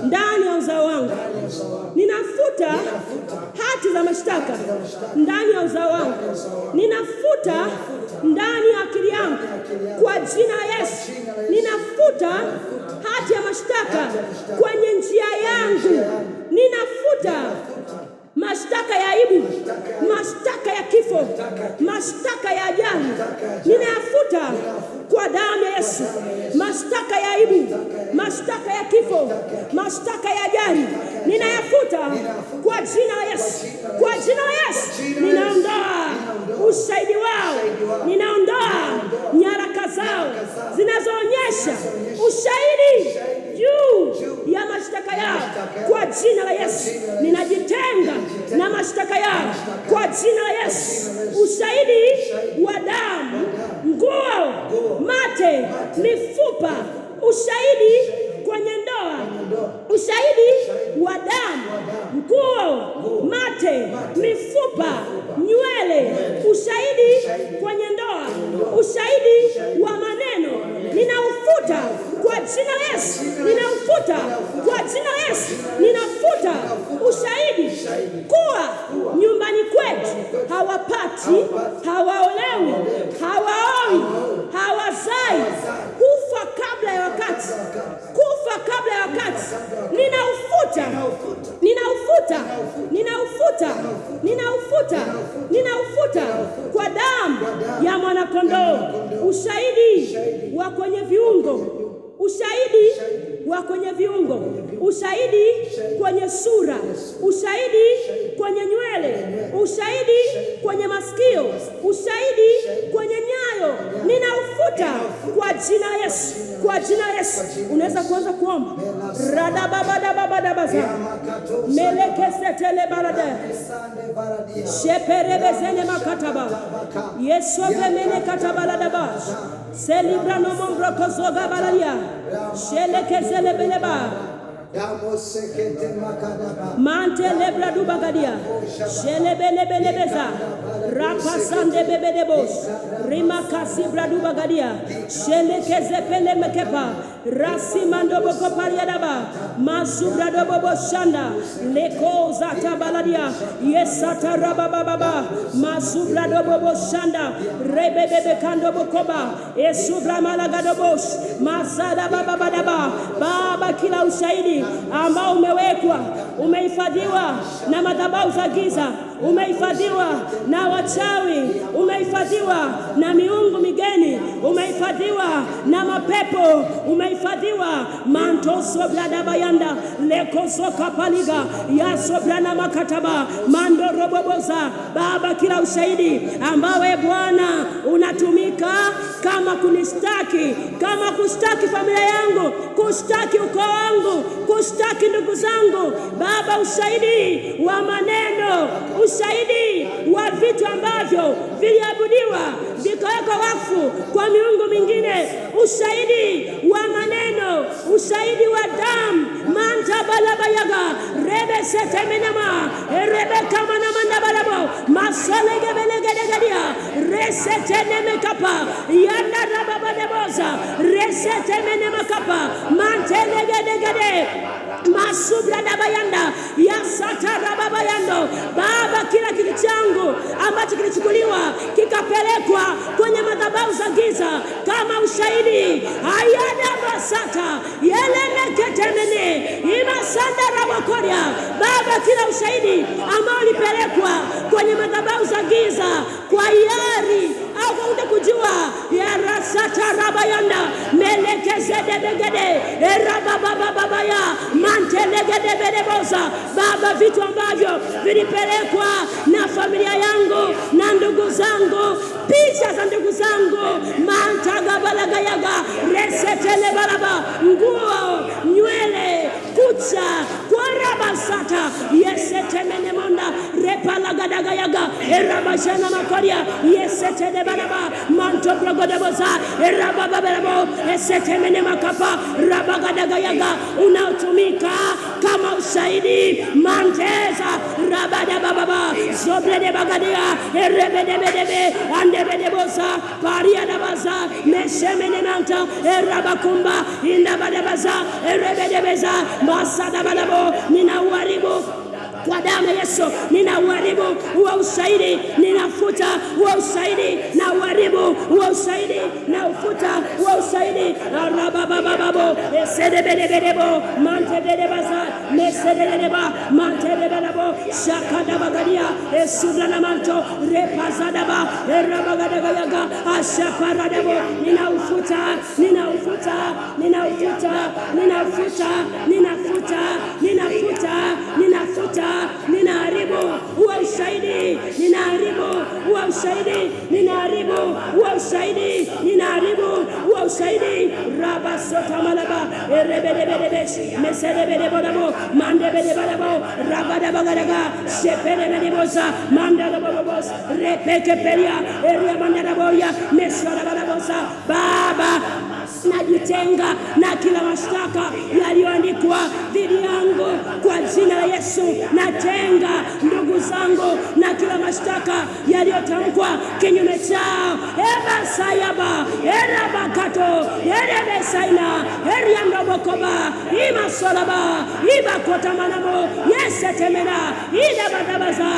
ndani ya uzao wangu. Ninafuta hati za mashtaka ndani ya uzao wangu. Ninafuta ndani ya akili yangu kwa jina la Yesu. Ninafuta hati ya mashtaka kwenye njia yangu. Ninafuta mashtaka ya aibu, mashtaka ya kifo, mashtaka ya ajali. Ninayafuta kwa damu ya Yesu. Mashtaka ya aibu, mashtaka ya kifo, mashtaka ya ajali, ninayafuta kwa jina la Yesu. Kwa jina la Yesu ninaondoa ushahidi wao, ninaondoa nyaraka zao zinazoonyesha ushahidi juu ya mashtaka yao. Kwa jina la Yesu ninajitenga na mashtaka yao. Kwa jina la Yesu, ushahidi wa damu, nguo, mate, mifupa, ushahidi kwenye ndoa, ushahidi wa damu, nguo, mate, mifupa, nywele, ushahidi kwenye ndoa, ushahidi wa maneno, ninaufuta kwa jina la Yesu. Ninaufuta kwa jina la Yesu. Ninafuta ushahidi kuwa nyumbani kwetu hawapati, hawaolewi, hawaoi, hawazai, kufa kabla ya wakati, kufa kabla ya wakati. Ninaufuta, ninaufuta, ninaufuta, ninaufuta, ninaufuta kwa damu ya mwanakondoo. Ushahidi wa kwenye viungo, ushahidi wa kwenye viungo, ushahidi kwenye sura, ushahidi kwenye nywele, ushahidi kwenye masikio, ushahidi kwenye nyayo, ninaufuta kwa jina la Yesu. Kwa jina la Yesu unaweza kuanza kuomba. Radababadababaza melekesetele barada sheperebezene makataba Yesu vemene katabaladaba celebrano mombroko zoga balalia shelekezele beleba mante lebra dubagadia shelebelebelebeza rapasande bebedebos rimakasi braduba gadia shelekeze pele mekepa rasimando boko pariadaba masubra bobo shanda leko zata baladia yesata rabababa masubra bobo shanda rebebebe kando bokoba esubra malagadobos masada bababadaba. Baba, kila ushahidi ambao umewekwa, umehifadhiwa na madhabahu za giza, umehifadhiwa na wachawi, umehifadhiwa na miungu migeni, umehifadhiwa na mapepo, umehifadhiwa mantoso blada bayanda lekoso kapaliga yaso blana makataba mando roboboza. Baba, kila ushahidi ambao Bwana unatumika kama kunishtaki, kama kushtaki familia yangu, kushtaki ukoo wangu, kushtaki ndugu zangu, Baba, ushahidi wa maneno, ushahidi wa vitu ambavyo viliabudiwa vikawekwa wakfu kwa miungu mingine, ushahidi wa maneno, ushahidi wa damu manta balabayaga rebe setemenama rebe kama na mandabalabo masolege belegedegadia reseteneme kapa yanda rababadeboza resetemene makapa mantelegedegede masubra dabayanda yasata rababayando. Baba, kila kitu changu ambacho kilichukuliwa kikapelekwa kwenye madhabahu za giza kama ushahidi ayada basata yelemeketemene imasanda rabakoria. Baba, kila ushahidi ambao ulipelekwa kwenye madhabahu za giza kwa hiari au kwa kujua ya rasata rabayanda melekezede begede erababababaya mantelegede bedeboza. Baba, vitu ambavyo vilipelekwa na familia yangu na ndugu zangu, picha za ndugu zangu mantagabalagayaga resetele baraba nguo nywele kucha kwarabasata yesetemene monda repalagadagayaga erabashana makoria yesetele baraba manto progodeboza erababababo esetemene makapa rabagadagayaga unaotumika kama ushahidi manteza rabadababa zobrede bagadia erebedebedebe andebedeboza pariadabaza meshemene manta erabakumba indabadabaza erebedebeza masadabalabo ninauharibu kwa damu ya Yesu, ninauharibu huo ushahidi, ninafuta huo ushahidi, na uharibu huo ushahidi, na ufuta huo ushahidi. Rababababo esedebedebedebo mantebedebaza mesedebedeba mantebedebabo shakadabagadia esudana manto repazadaba erabagadagayaga ashaparadabo. Ninaufuta, ninaufuta, ninaufuta, ninaufuta, ninafuta, ninafuta, ninafuta, ninaharibu huo ushahidi, ninaharibu huo ushahidi, ninaharibu huo ushahidi, ninaharibu huo ushahidi. Rabasota malaba erebedebedebe mesedebedebodabo mandebedebodabo rabadabagadaga shepedebedebosa mandababos repekeperia eria mandaraboya mesodabalabosa. Baba, najitenga na kila mashtaka yaliyoandikwa dhidi yangu kwa jina la Yesu. Natenga ndugu zangu na kila mashtaka yaliyotamkwa kinyume chao. Eba sayaba erabakato erebesaina eriandobokoba imasolaba ibakotamanamo yesetemena idabadabaza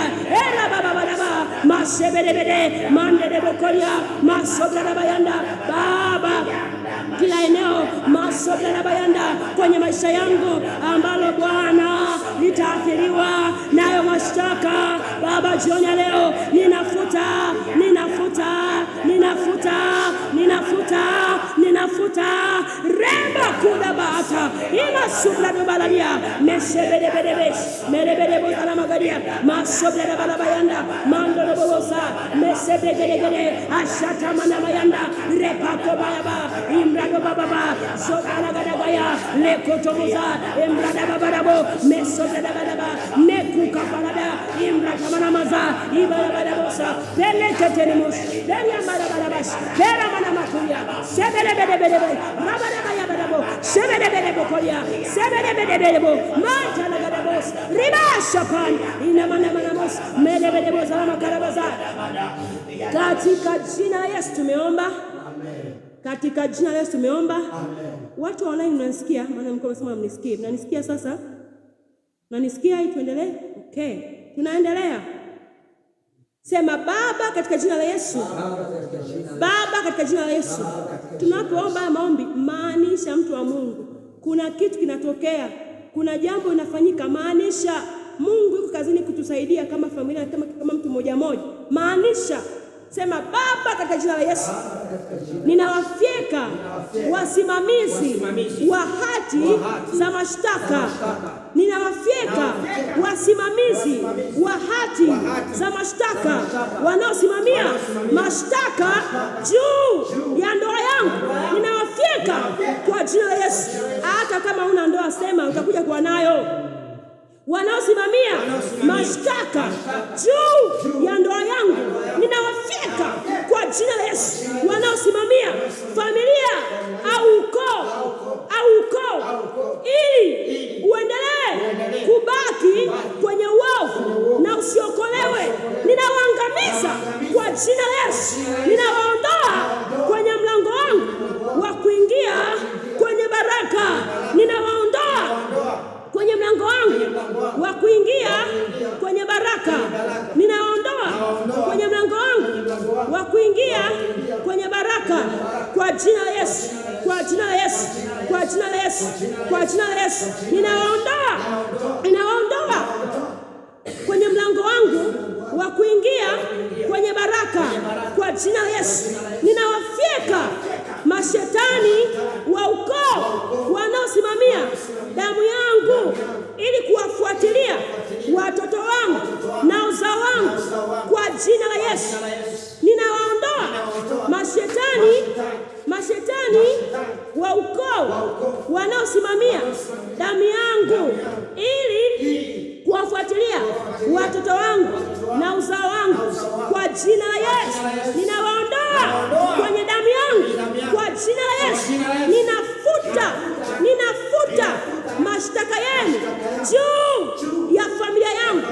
erabababadaba masebedebede mandedebokoria masobdadabayanda. Baba, kila eneo masobdadabayanda kwenye maisha yangu ambalo Bwana litaathiriwa nayo mashtaka, Baba, jioni ya leo ninafuta, ninafuta, ninafuta, ninafuta, ninafuta remba kuda bata ima subla do baladia mesebedebedebe merebedebo ala magadia masobla balabayanda mando do bosa mesebedegede ashata mana mayanda repako bayaba imrado bababa sokala gadagaya lekotomuza imrada bababo mesobla bababa mekuka balada imrada mana maza ibala bosa peleketenimus delia balabash pera mana makuya sebedebedebe rabada bayaba gadabo sebedebedebo kolia sebedebedebo manta na gadabo ribasha pan ina manamos medebedebo salama karabaza. Katika jina la Yesu tumeomba. Amen. Katika jina la Yesu tumeomba. Amen. Watu online mnanisikia? Maana mko msema mnisikie. Mnanisikia sasa? Mnanisikia hii tuendelee? Okay. Tunaendelea. Sema Baba katika jina la Yesu. Baba katika jina la Yesu. Tunapoomba maombi, maanisha mtu wa Mungu, kuna kitu kinatokea, kuna jambo linafanyika, maanisha Mungu yuko kazini kutusaidia kama familia, kama mtu mmoja mmoja. Maanisha sema Baba katika jina la Yesu, ninawafyeka wasimamizi wa hati za mashtaka. Ninawafyeka wasimamizi wa hati za mashtaka wanaosimamia mashtaka juu ya ndoa yangu. Ninawafyeka kwa jina la Yesu. Hata kama una ndoa, sema utakuja kuwa nayo. Wanaosimamia mashtaka juu ya ndoa yangu, ninawafyeka kwa jina la Yesu. Wanaosimamia familia au ukoo ili uendelee kubaki kwenye uovu na usiokolewe, ninawaangamiza kwa jina la Yesu. Ninawaondoa kwenye mlango wangu wa kuingia kwenye baraka. Ninawaondoa kwenye mlango wangu wa kuingia kwenye baraka. Ninaondoa kwenye mlango wangu wa kuingia kwenye baraka kwa jina la Yesu. Kwa jina la Yesu. Kwa jina la Yesu. Kwa jina la Yesu. Ninaondoa kwenye mlango wangu wa kuingia kwenye baraka kwa jina la Yesu. Ninawafyeka mashetani wa ukoo wanaosimamia damu yangu ili kuwafuatilia watoto wangu na uzao wangu kwa jina la Yesu. Ninawaondoa mashetani wa ukoo wanaosimamia damu yangu ili kuwafuatilia watoto wangu na uzao wangu kwa jina la Yesu. Ninawaondoa kwenye damu yangu kwa jina la Yesu. Ninafuta mashtaka yenu juu ya familia yangu,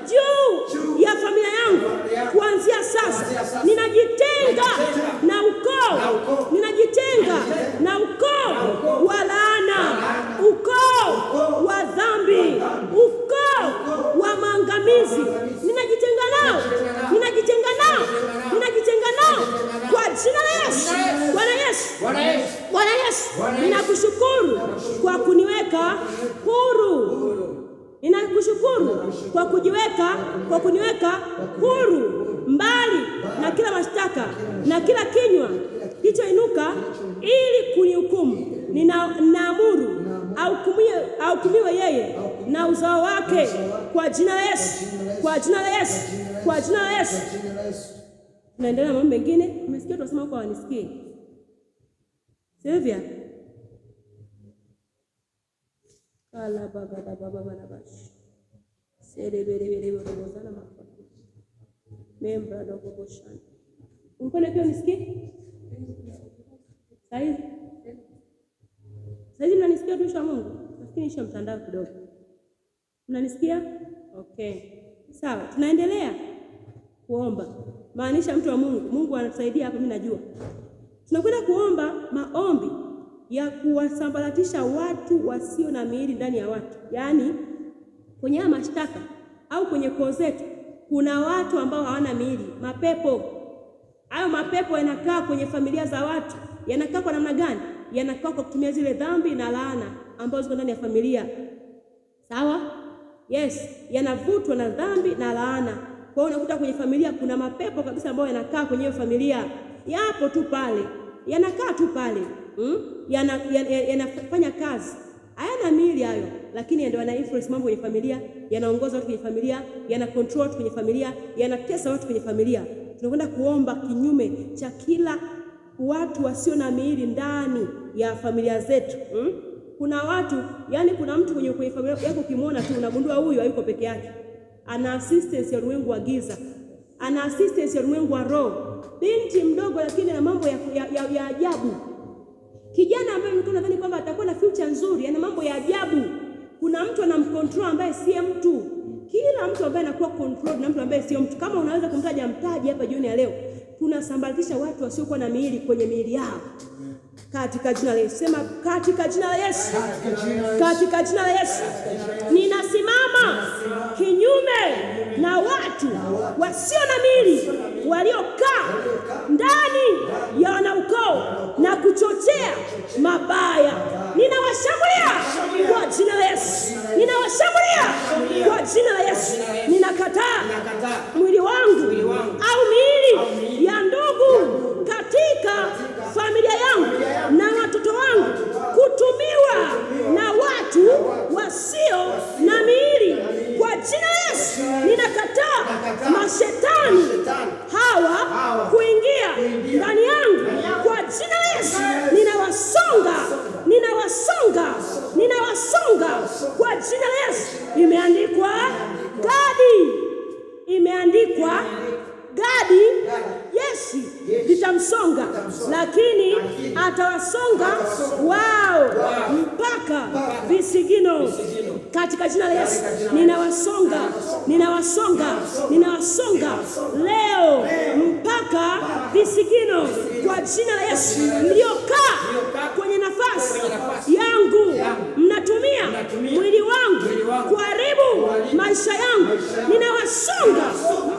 juu ya familia yangu. Kuanzia sasa ninajitenga na ukoo, ninajitenga na ukoo wa laana, ukoo wa dhambi, ukoo wa maangamizi. Ninajitenga nao kwa jina la Yesu. Bwana Yesu, ninakushukuru kwa kuniweka huru. Ninakushukuru kwa kuniweka huru mbali na kila mashtaka na kila kinywa kilichoinuka ili kunihukumu. Ninaamuru ahukumiwe yeye na uzao wake kwa jina la Yesu. Kwa jina la Yesu. Kwa jina la Yesu. Tunaendelea mambo mengine. Umesikia tunasema kwa wanisikie. Sylvia. Kala baba na bashi. Serebere rozana mafa. Membra dogo boshani. Unapenda pia unisikie? Saizi mnanisikia tu sha Mungu? Nafikiri nisha mtandao kidogo. Mnanisikia? Okay. Sawa, tunaendelea kuomba. Maanisha mtu wa Mungu. Mungu anatusaidia hapa, mimi najua. Tunakwenda kuomba maombi ya kuwasambaratisha watu wasio na miili ndani ya watu. Yaani kwenye haya mashtaka au kwenye koo zetu kuna watu ambao hawana miili, mapepo. Hayo mapepo yanakaa kwenye familia za watu. Yanakaa kwa namna gani? Yanakaa kwa kutumia zile dhambi na laana ambazo ziko ndani ya familia. Sawa? Yes, yanavutwa na dhambi na laana. Kwa hiyo unakuta kwenye familia kuna mapepo kabisa ambayo yanakaa kwenye hiyo familia. Yapo tu pale. Yanakaa tu pale. Yanafanya kazi. Hayana miili hayo, lakini ndio yana influence mambo kwenye familia, yanaongoza watu kwenye familia, yana control watu kwenye familia, yanatesa watu kwenye familia. Tunakwenda kuomba kinyume cha kila watu wasio na miili ndani ya familia zetu. Kuna watu, yani kuna mtu kwenye familia yako ukimwona tu unagundua huyu hayuko peke yake. Ana assistance ya ulimwengu wa giza. Ana assistance ya ulimwengu wa roho. Binti mdogo lakini na mambo ya ajabu. Kijana ambaye mlikuwa nadhani kwamba atakuwa na future nzuri, ana mambo ya ajabu. Kuna mtu anamcontrol ambaye siye mtu. Kila mtu ambaye anakuwa control na mtu ambaye sio mtu. Kama unaweza kumtaja mtaji hapa jioni ya leo, tunasambaratisha watu wasiokuwa na miili kwenye miili yao. Katika jina la Yesu. Sema katika jina la Yesu. Katika jina la Yesu. Ninasimama kinyume na watu wasio na miili waliokaa ndani ya wanaukoo na kuchochea mabaya. Ninawashambulia kwa jina la Yesu. Ninawashambulia kwa jina la Yesu. Ninakataa mwili wangu au miili ya ndugu katika familia yangu na watoto wangu kutumiwa na watu wasio na miili kwa jina la Yesu. Ninakataa mashetani hawa kuingia ndani yangu kwa jina la Yesu. Ninawasonga kwa jina la Yesu. Imeandikwa Gadi Yesu litamsonga, lakini atawasonga wao mpaka visigino. Katika jina la Yesu ninawasonga leo mpaka visigino kwa jina la Yesu. Mliokaa kwenye nafasi yangu, mnatumia mwili wangu kuharibu maisha yangu, ninawasonga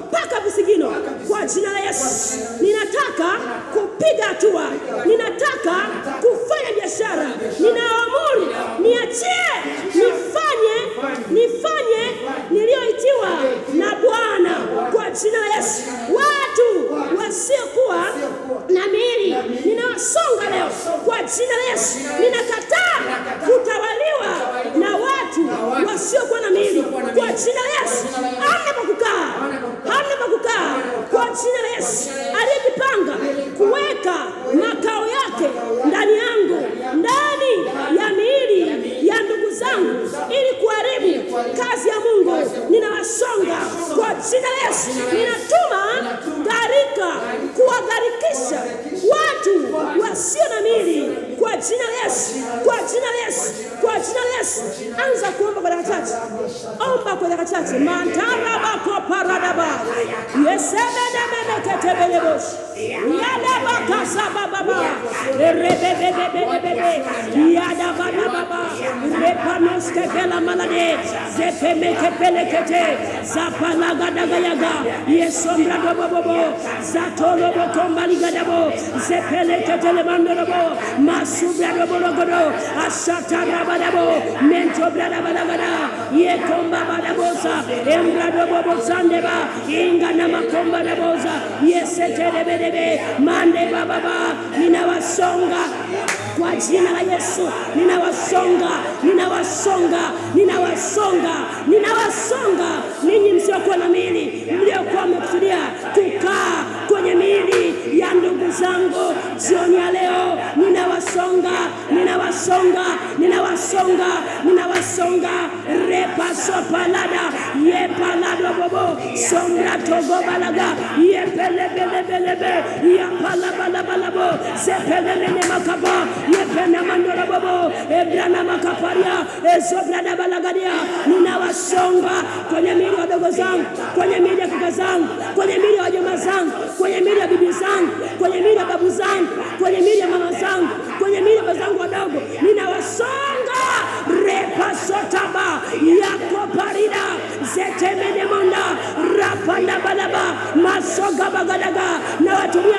mpaka visigino kwa jina la Yesu. Ninataka kupiga hatua, ninataka kufanya biashara, ninaamuru niachie, nifanye niliyoitiwa na Bwana kwa jina la Yesu. Watu wasiokuwa na miili ninawasonga leo kwa jina la Yesu. Ninakataa kutawaliwa na watu wasiokuwa na miili kwa jina la Yesu. Hamna pa kukaa kwa jina la Yesu. Aliyejipanga kuweka makao yake ndani yangu, ndani ya miili ya ndugu zangu, ili kuharibu kazi ya Mungu, ninawasonga kwa jina la Yesu. Ninatuma gharika kuwagharikisha watu wasio na miili kwa jina la Yesu. Anza kuomba kwa dakika chache. Omba kwa dakika chache. Mantara bako paradaba. Yesebede memeketebelebosh. Yada bakasa baba. Rebebebebebebe. Yada baba. Repanoske vela malade. Zepemeke pelekete. Zapalaga dagayaga. Yesombra dobobo. Zatolo bokombali gadabo. Zepelekete lebandorobo. Masubra doborogodo. Ashata rabadabo. Mento brada balagada. Yekomba badabosa. Embrado bobo sandeba. Ingana makomba dabosa. Yesetelebedebe. Mande baba. Ninawasonga kwa jina la Yesu. Ninawasonga ninyi msiokuwa na miili, mliokuwa mmekusudia kukaa kwenye miili ya ndugu zangu jioni ya leo. Ninawasonga repaso palada yepalado bobo sombra togo balaga yepelebelebelebe yapalabalabo sepelemene makaba yepena mandora bobo ebrana makaparia esobrada balagadia. Ninawasonga kwenye miili ya wadogo zangu, kwenye miili ya kaka zangu, kwenye miili ya wajomba zangu, kwenye miili ya bibi zangu, kwenye miili ya babu zangu, kwenye miili ya mama zangu, kwenye miili ya bazangu wadogo. Ninawasonga repasotaba yako parida zetemene monda rapanda balaba masoga bagadaga. Na watumia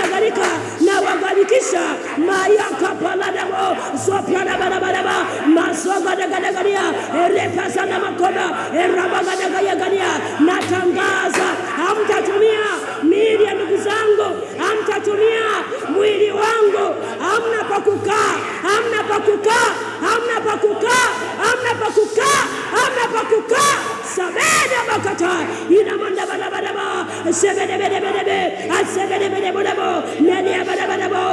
garika na wagarikisha mayaka paladabo soprada balaba masoga dagadagaria repasana makoba erabagadagayagaria. Natangaza hamtatumia miili ya ndugu zangu, hamtatumia mwili wangu. Hamna pa kukaa. Sabeda bakata ina manda balaba sebedebedebedebe asebedebedebodabo nenia badabadabo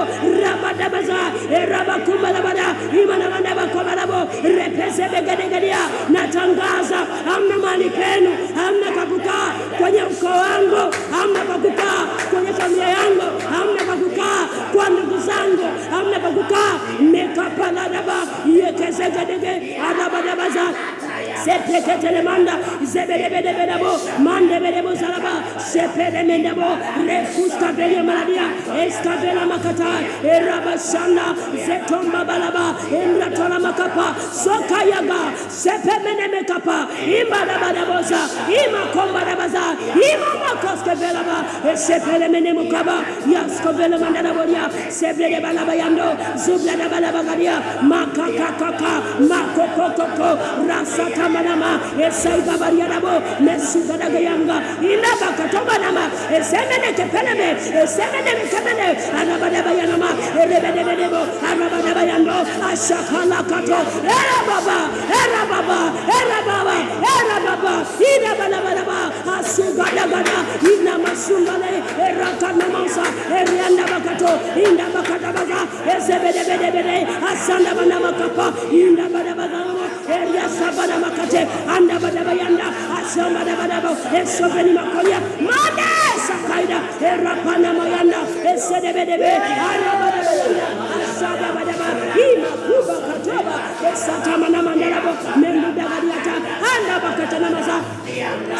rabadabaza erabakumbalabada imana manda bakobalabo repesebegedegedea. Natangaza hamna mali penu, hamna pa kukaa kwenye ukoo wangu, hamna pa kukaa kwenye familia yangu, hamna pa kukaa Seketele manda zebedebedebedebo mande bedebo zaraba sepede mendebo refuska bele maladia eskabela makata erabashanda zetomba balaba emratola makapa sokayaga sepemene mekapa imbada badaboza imakomba dabaza imamakoske belaba sepele mene mukaba yaskobele mandana bodia sebele balaba yando zubla balaba gadia makakakaka makokokoko rasata manama esaiba bariadabo mesuga dagayanga inaba katoba nama esemene kepeleme esemene kepele anabada bayanama erebedebedebo anabada bayando ashakala kato era baba ina bala asuga dagana ina masungale erakana mansa erianda bakato inda bakata baza ezebedebedebede asanda bana makapa inda bada baza eria sabana makate anda bada bayanda asamba bada esobeni makolia made sakaida erapana mayanda esedebedebe arabada bayanda asaba bada ima kuba katoba esatama na mandelabo mendu dagadiata anda bakata na maza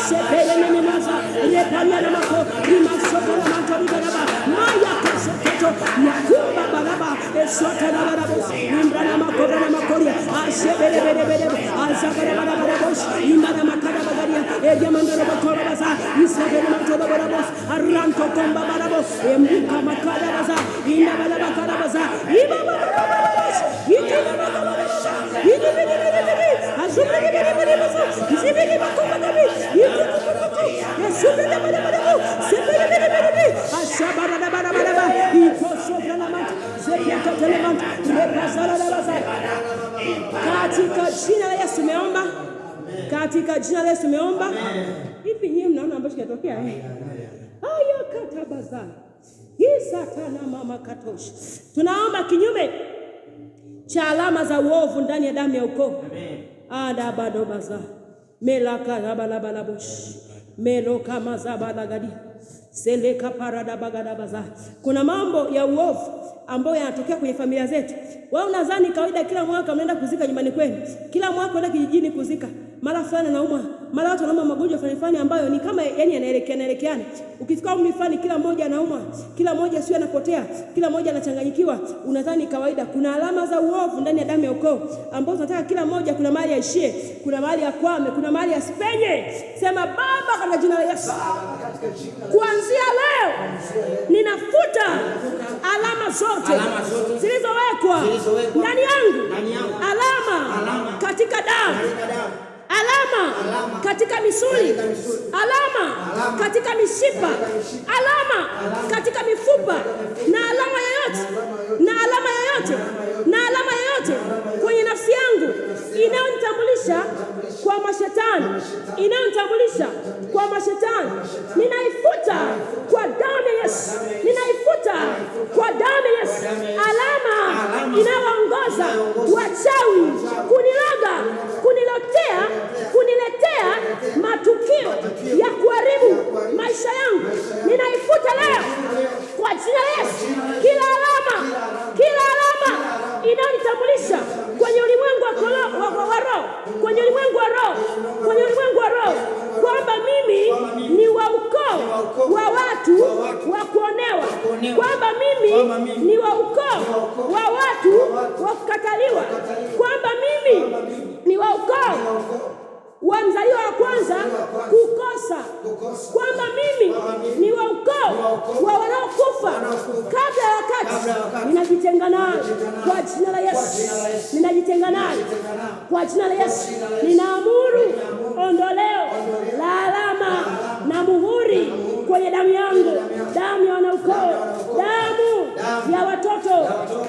sepele nene maza repalia na mako ima sokona mantori baraba maya kaseketo yakuba baraba esota na barabo imbrana makora na makolia asebedebedebe azabara barabo imana makada bagadia edia mandoro bakora baza isebele mantoba barabo arranto komba barabo emuka makada baza inda baraba kada baza iba barabo itina makada baza idibidibidibidi azubidibidibidi baza izibidi makomba kabi ikukukuku esubidi barabo sebedebedebe ashabara baraba ikosobra na mant zepiata telemant repasala la baza katika jina la Yesu meomba. Katika jina la Yesu meomba. Hivi nyinyi mnaona ambacho kinatokea Aya katabaza. Isatana mama katosh. Tunaomba kinyume cha alama za uovu ndani ya damu ya ukoo. Ada bado baza. Melaka rabalabosh. Meloka mazabala gadi. Seleka parada bagada baza. Kuna mambo ya uovu ambayo yanatokea kwenye familia zetu. Wewe unadhani kawaida kila mwaka mnaenda kuzika nyumbani kwenu. Kila mwaka unaenda kijijini kuzika. Mara fulani naumwa, mara watu wanaumwa magonjwa fulani ambayo ni kama yani yanaelekeana. Ukifika umri fulani kila mmoja anaumwa, kila mmoja sio anapotea, kila mmoja anachanganyikiwa. Unadhani kawaida. Kuna alama za uovu ndani ya damu ya ukoo ambazo tunataka kila mmoja kuna mahali aishie, kuna mahali akwame, kuna mahali asipenye. Sema Baba katika jina la Yesu. Kuanzia leo ninafuta alama zote zilizowekwa ndani yangu. Alama katika damu. Alama katika misuli, alama katika mishipa, alama katika mifupa, na alama yoyote kwenye nafsi yangu inayonitambulisha kwa mashetani, ninaifuta kwa damu ya Yesu. Alama inayoongoza wachawi kuniletea matukio ya kuharibu maisha yangu, ninaifuta leo kwa jina la Yesu. Kila alama inayonitambulisha kwenye ulimwengu wa roho, kwenye ulimwengu wa roho kwamba mimi ni wa ukoo wa watu wa kuonewa, kwamba mimi ni wa ukoo wa watu wa kukataliwa, kwamba mimi ni wa ukoo wa mzaliwa wa kwanza kukosa, kwamba mimi ni wa ukoo wa wanaokufa kabla ya wakati. Ninajitenga nayo kwa jina la Yesu. Kwa jina la Yesu. Ninaamuru ondoleo la alama na muhuri kwenye damu yangu, damu ya wanaukoo, damu ya watoto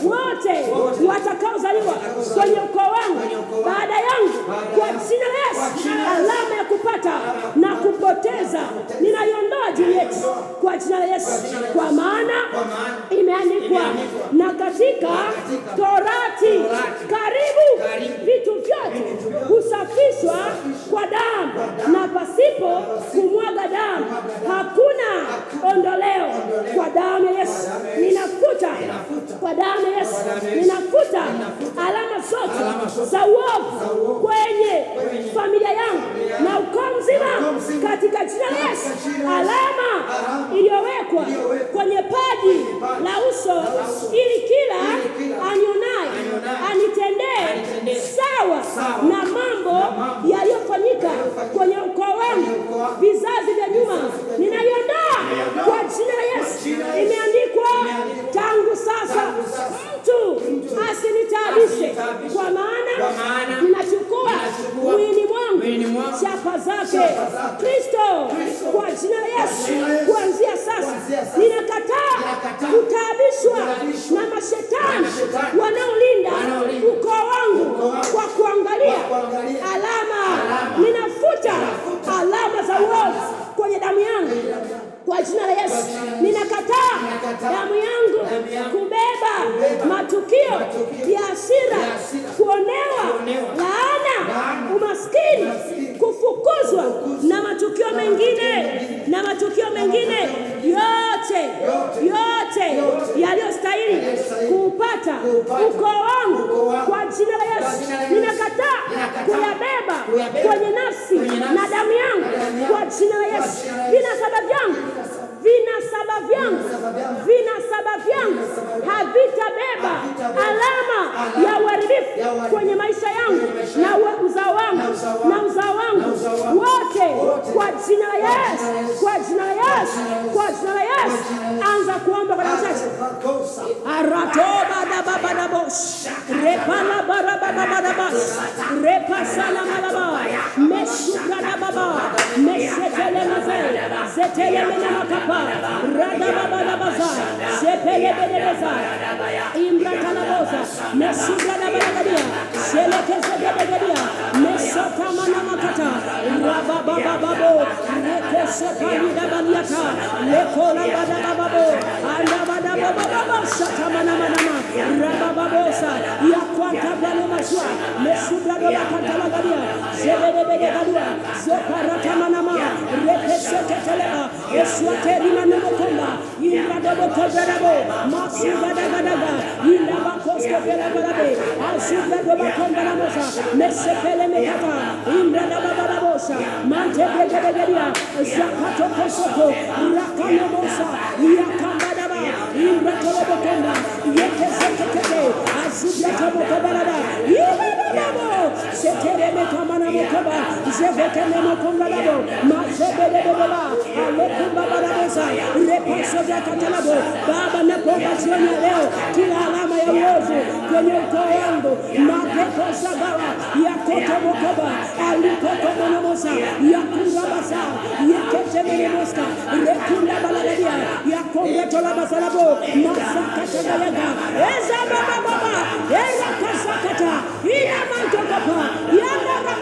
wote watakaozaliwa kwenye ukoo wangu baada yangu, kwa jina la Yesu. Alama ya kupata na kupoteza ninaiondoa juu yetu kwa jina la Yesu, kwa maana imeandikwa na katika Torati, karibu vitu vyote husafishwa kwa damu, na pasipo kumwaga damu hakuna ondoleo. Kwa damu ya Yesu ninafuta, kwa damu ya Yesu ninafuta alama zote za uovu kwenye familia yangu na ukoo mzima katika jina la Yesu. Alama iliyowekwa kwenye paji la uso ili kila anionaye anitendee sawa na mambo yaliyofanyika kwenye ukoo wangu vizazi vya nyuma, ninaiondoa kwa jina la Yesu. Imeandikwa, tangu sasa mtu asinitaabishe, kwa maana ninachukua mwili mwangu chapa zake Kristo. Kwa jina la Yesu, kuanzia sasa ninakataa kutaabishwa na mashetani wanaolinda ukoo wangu kwa kuangalia alama. Ninafuta alama za uovu kwenye damu yangu kwa jina la Yesu. Ninakataa damu yangu kubeba matukio ya hasira, kuonewa, laana, umaskini, kufukuzwa na matukio mengine yote yaliyostahili kuupata ukoo wangu kwa jina la Yesu. Ninakataa kuyabeba kwenye nafsi na damu yangu kwa jina la Yesu. Vinasaba vyangu havitabeba alama ya uharibifu kwenye maisha yangu na uzao wangu wote kwa jina la Yesu. Kwa jina la Yesu. Anza kuomba kwa nafsi. Aratoba da baba da bosh. Repala baraba baba da bosh. Repasala malaba. Meshuka da baba. Mesetele maze. Zetele mena makapa. Rada baba da baza. Sepele bedebeza. Imbra kalaboza. Meshuka da balagadia. Selekeze bedegadia. Mesota mana makata. Raba baba babo. Rekese palida baliata. Lekola bada babo. Anda bada baba. Shata mana manama. Raba babosa. Ya kwanta bana mashua. Meshuka da bakata gadia. Sebede bedegadia. Zoparata manama. Rekese keteleba. Eswateri manumokomba. Ira dobo kobrabo. Masuga daga. Ila bakosko bela barabe. Asuga dobo kombana mosa. Mesepele mekata. Imra da babosa. Mante bedegadia. Zakato kosoko. Rakana mosa. Yakamba daba. Imra tolobo komba. Yekesekete. Asuga tobo kobarada. Iba babo. Setere mekamana mokoba. Zevekene mokonga labo. Mazebede beba. Alekumba barabosa. Repaso vya katalabo. Baba nakomba jioni ya leo kila alama ya uovu kwenye ukoo wangu mapepo sagawa ya koto mokoba alikoko monomosa ya kurabasa yekete menemoska rekunda balagadia ya kongreto la basalabo masaka tagayaga eza baba eza kasakata ina manto kapa ya baba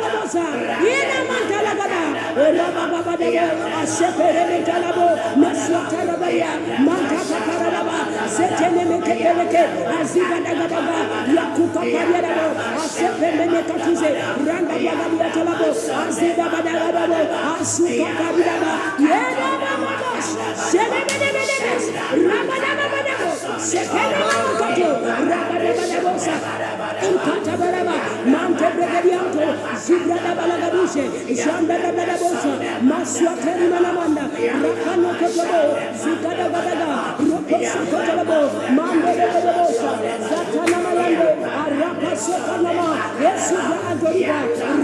ina mantala gada ela baba debo asepere metalabo maswata baya mantaka karaba setene mekepeleke aziga daga ya kukaparia asepende mekatuze randa bagalia talabo azida badagabo asuka kabida yeda baba sebede rabada sekene makato rabada sa inkata baraba mante bregadianto zibrada balagadushe janda rabada bosa maswateri manamanda rakano kotobo zigada badaga rokosa kotobo mande bosa zatana mayande arapa sokanama yesu agoriba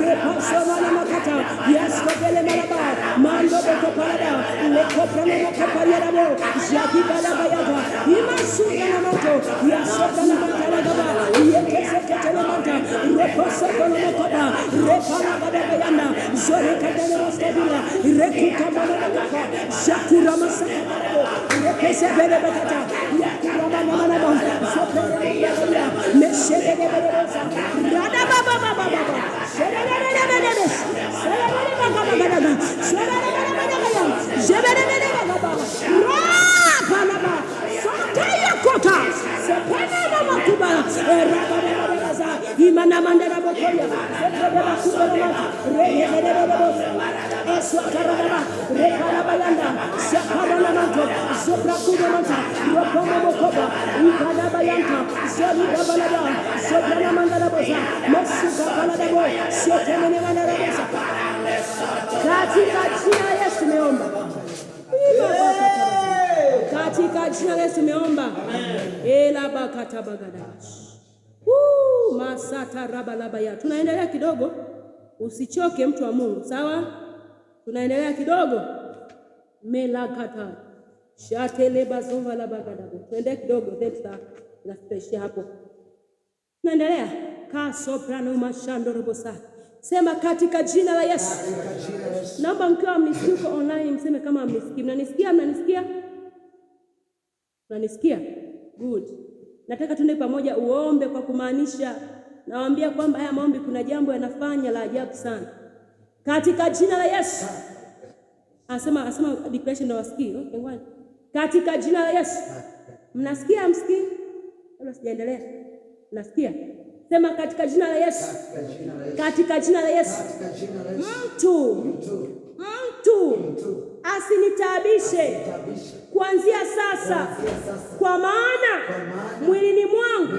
repaso makata yasko bele malaba mando bokoparada lekoprano mokoparada jakibala bayaga imasuka na moto yasoka na matalagaba yekeseketele manta repaso konomokoba repana badagayanda zore kadele mostadila rekuka manaka shakura masaka rekese bele bakata yakura manama sopere ya meshede bele bosa rada baba shede bele imana mandara bokoya sebeba kubela eswa karaba rekala bayanda shakara na manto sopra kubelanta rokomo bokoba ikala bayanta zoli balada sopra na mandara bosa mesuka balada boy sotene mandara bosa Katika jina la Yesu tumeomba. Katika jina la Yesu tumeomba. Ela bakata bagada. Masata raba laba ya. Tunaendelea kidogo. Usichoke mtu wa Mungu, sawa? Tunaendelea kidogo. Melakata. Shatele bazova la bagada. Tuendelee kidogo, tunafikishia hapo. Tunaendelea. Ka soprano mashando robosa. Sema katika jina la Yesu. Naomba mkiwa mnisikia online mseme kama mnisikia. Mnanisikia? Mnanisikia? Mnanisikia? Good. Nataka tuende pamoja uombe kwa kumaanisha. Nawaambia kwamba haya maombi kuna jambo yanafanya la ajabu sana. Katika jina la Yesu. Asema declaration na wasikii. Okay, ngwani. Katika jina la Yesu. Mnasikia msikii? Kabla sijaendelea. Mnasikia? Sema katika jina la Yesu. Katika jina la Yesu. Mtu asinitabishe kuanzia sasa, kwa maana mwilini mwangu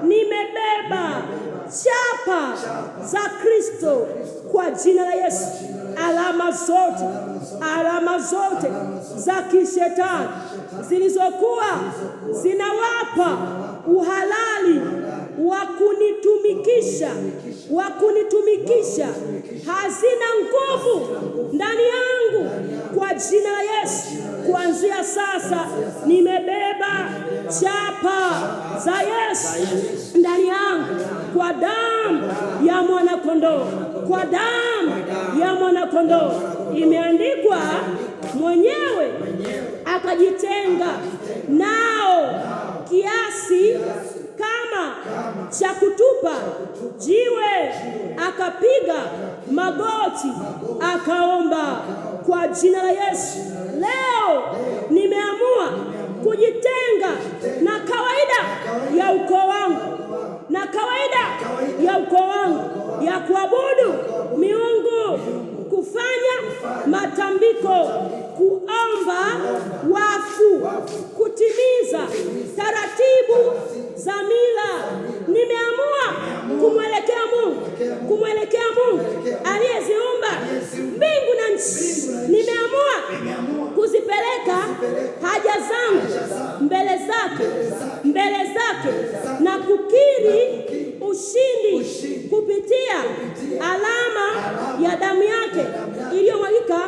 nimebeba chapa za Kristo kwa jina la Yesu. Alama zote za kishetani zilizokuwa zinawapa uhalali wa kunitumikisha hazina nguvu ndani yangu kwa jina la Yesu. Kuanzia sasa nimebeba chapa za Yesu ndani yangu kwa damu ya mwana-kondoo. Kwa damu ya mwana-kondoo imeandikwa, mwenyewe akajitenga nao kiasi kama cha kutupa jiwe, akapiga magoti akaomba kwa jina la Yesu. Leo nimeamua kujitenga na kawaida ya ukoo wangu, ya kuabudu miungu, kufanya matambiko, kuomba wafu, kutimiza taratibu za mila. Nimeamua kumwelekea Mungu aliyeziumba mbingu na nchi. Nimeamua kuzipeleka haja zangu mbele zake na kukiri ushindi kupitia alama ya damu yake iliyomwagika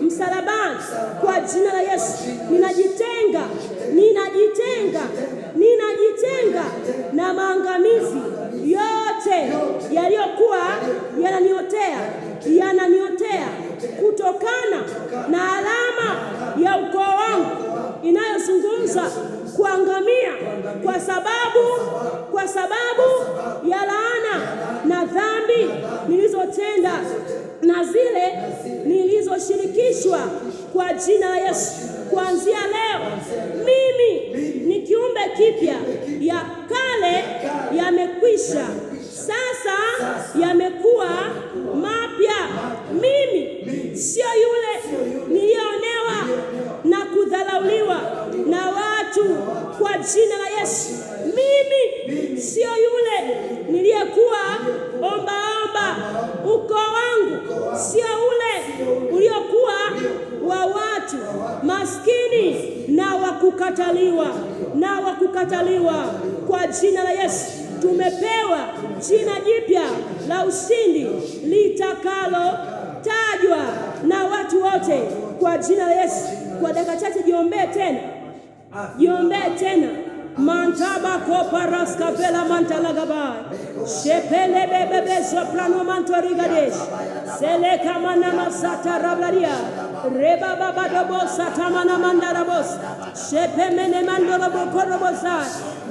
msalabani kwa jina la Yesu. Ninajitenga na maangamizi yote yaliyokuwa yananiotea kutokana na alama ya ukoo wangu inayozungumza kuangamia kwa sababu ya laana na dhambi nilizotenda na zile nilizoshirikishwa kwa jina la Yesu. Kuanzia leo mimi ni kiumbe kipya, ya kale yamekwisha, sasa yamekuwa mapya. Mimi sio yule nilionewa na kudharauliwa na watu kwa jina la Yesu. Mimi sio yule niliyekuwa ombaomba. Ukoo wangu sio ule uliokuwa wa watu maskini na wakukataliwa kwa jina la Yesu. Tumepewa jina jipya la ushindi litakalo tajwa na watu wote kwa jina la Yesu. Kwa dakika chache jiombee tena. Mantaba koparaska vela mantalagaba shepele bebe soprano mantorigadesh sele kamana masata rablaria reba baba dobo satamana mandarabos shepemene mandorobo korobosa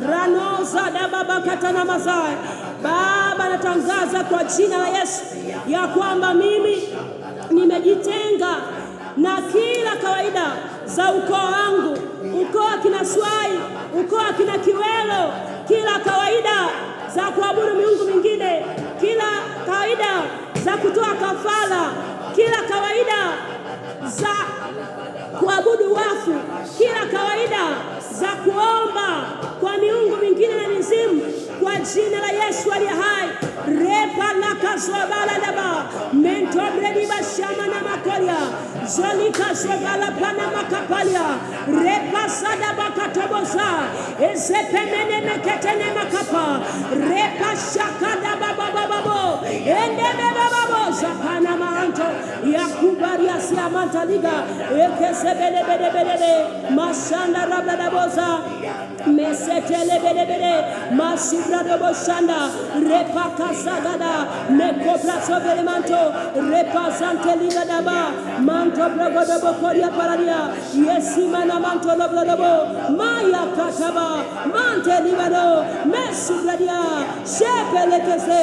ranoza da baba katana mazai. Baba, natangaza kwa jina la Yesu ya kwamba mimi nimejitenga na kila kawaida za ukoo wangu, ukoo wa kina Swai, ukoo wa kina Kiwelo, kila kawaida za kuabudu miungu mingine, kila kawaida za kutoa kafara, kila kawaida za kuabudu wafu, kila kawaida za kuomba kwa miungu mingine na mizimu. kwa jina la Yesu aliye hai. Repa la kazobala daba mento bredi bashama na makolia zolika zobala pana makapalia repa sada bakatoboza ezepemene meketene makapa repa shakada babo ende babo zapana manto yakubaria siamanta liga ekesebele bede mashanda rabla daboza mesetele bede masibra dobo shanda repa kasagada mekopla sobele manto repa sante liga daba manto brogodo bokoria paradia yesimana manto loblobo maya kataba mante libado mesubradia shepelekese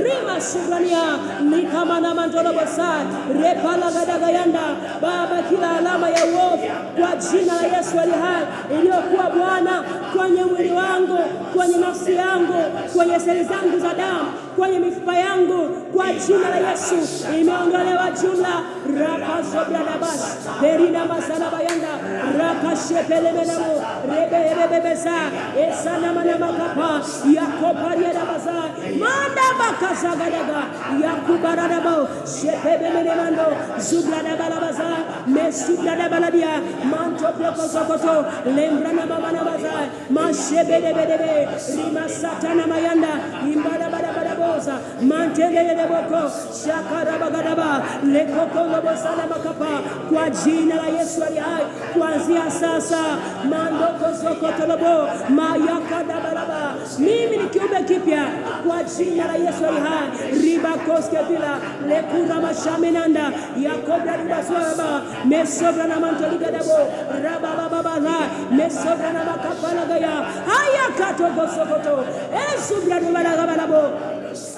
rima subrania nikamana manto lobosa repa lagada yanda Baba, kila alama ya uovu kwa jina la Yesu aliye hai iliyokuwa Bwana kwenye mwili wangu, kwenye nafsi yangu, kwenye seli zangu za damu, kwenye mifupa yangu, kwa jina la Yesu imeondolewa jumla. Rapa sobra dabas berina masala bayanda rapa shepele menamo rebebebesa esana manama kapa yakoparia dabaza manda bakaza gadaga yakubara dabo shepebe menemando zubra dabalabaza mesubra dabaladia manto bloko sokoto lembrana mama nabaza mashebedebedebe rima satana mayanda imbada badaboza mantele deboko shakara bagadaba lekoko bosana makapa kwa jina la Yesu aliye hai kuanzia sasa mandoko sokoto lobo mayaka dabalaba mimi ni kiumbe kipya kwa jina la Yesu aliye hai riba koske bila lekura mashaminanda yakobra ribaswaba mesobra na mantoliga dabo raba baba mesobra na makapa lagaya haya kato sokoto esubra dubalabo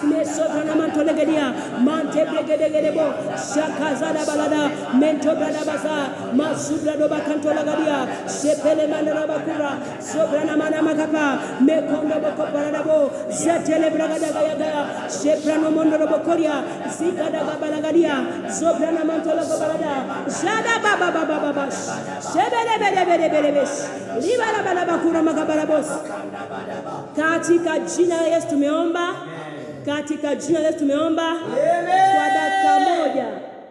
mesobra na mantolegedia mante begedegedebo shakazada balada mento brada baza masubra do bakanto lagadia sepele manara bakura sobra na mana makapa mekondo boko paradabo zetele braga daga sepra no mondo bokoria zikada gabalagadia sobra na manto lagabalada jada baba sebele bele libala bala bakura makabala boss katika jina la Yesu tumeomba. Katika jina la Yesu tumeomba. Kwa dakika moja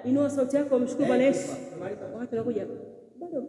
inua sauti yako mshukuru Bwana Yesu. Wakati unakuja bado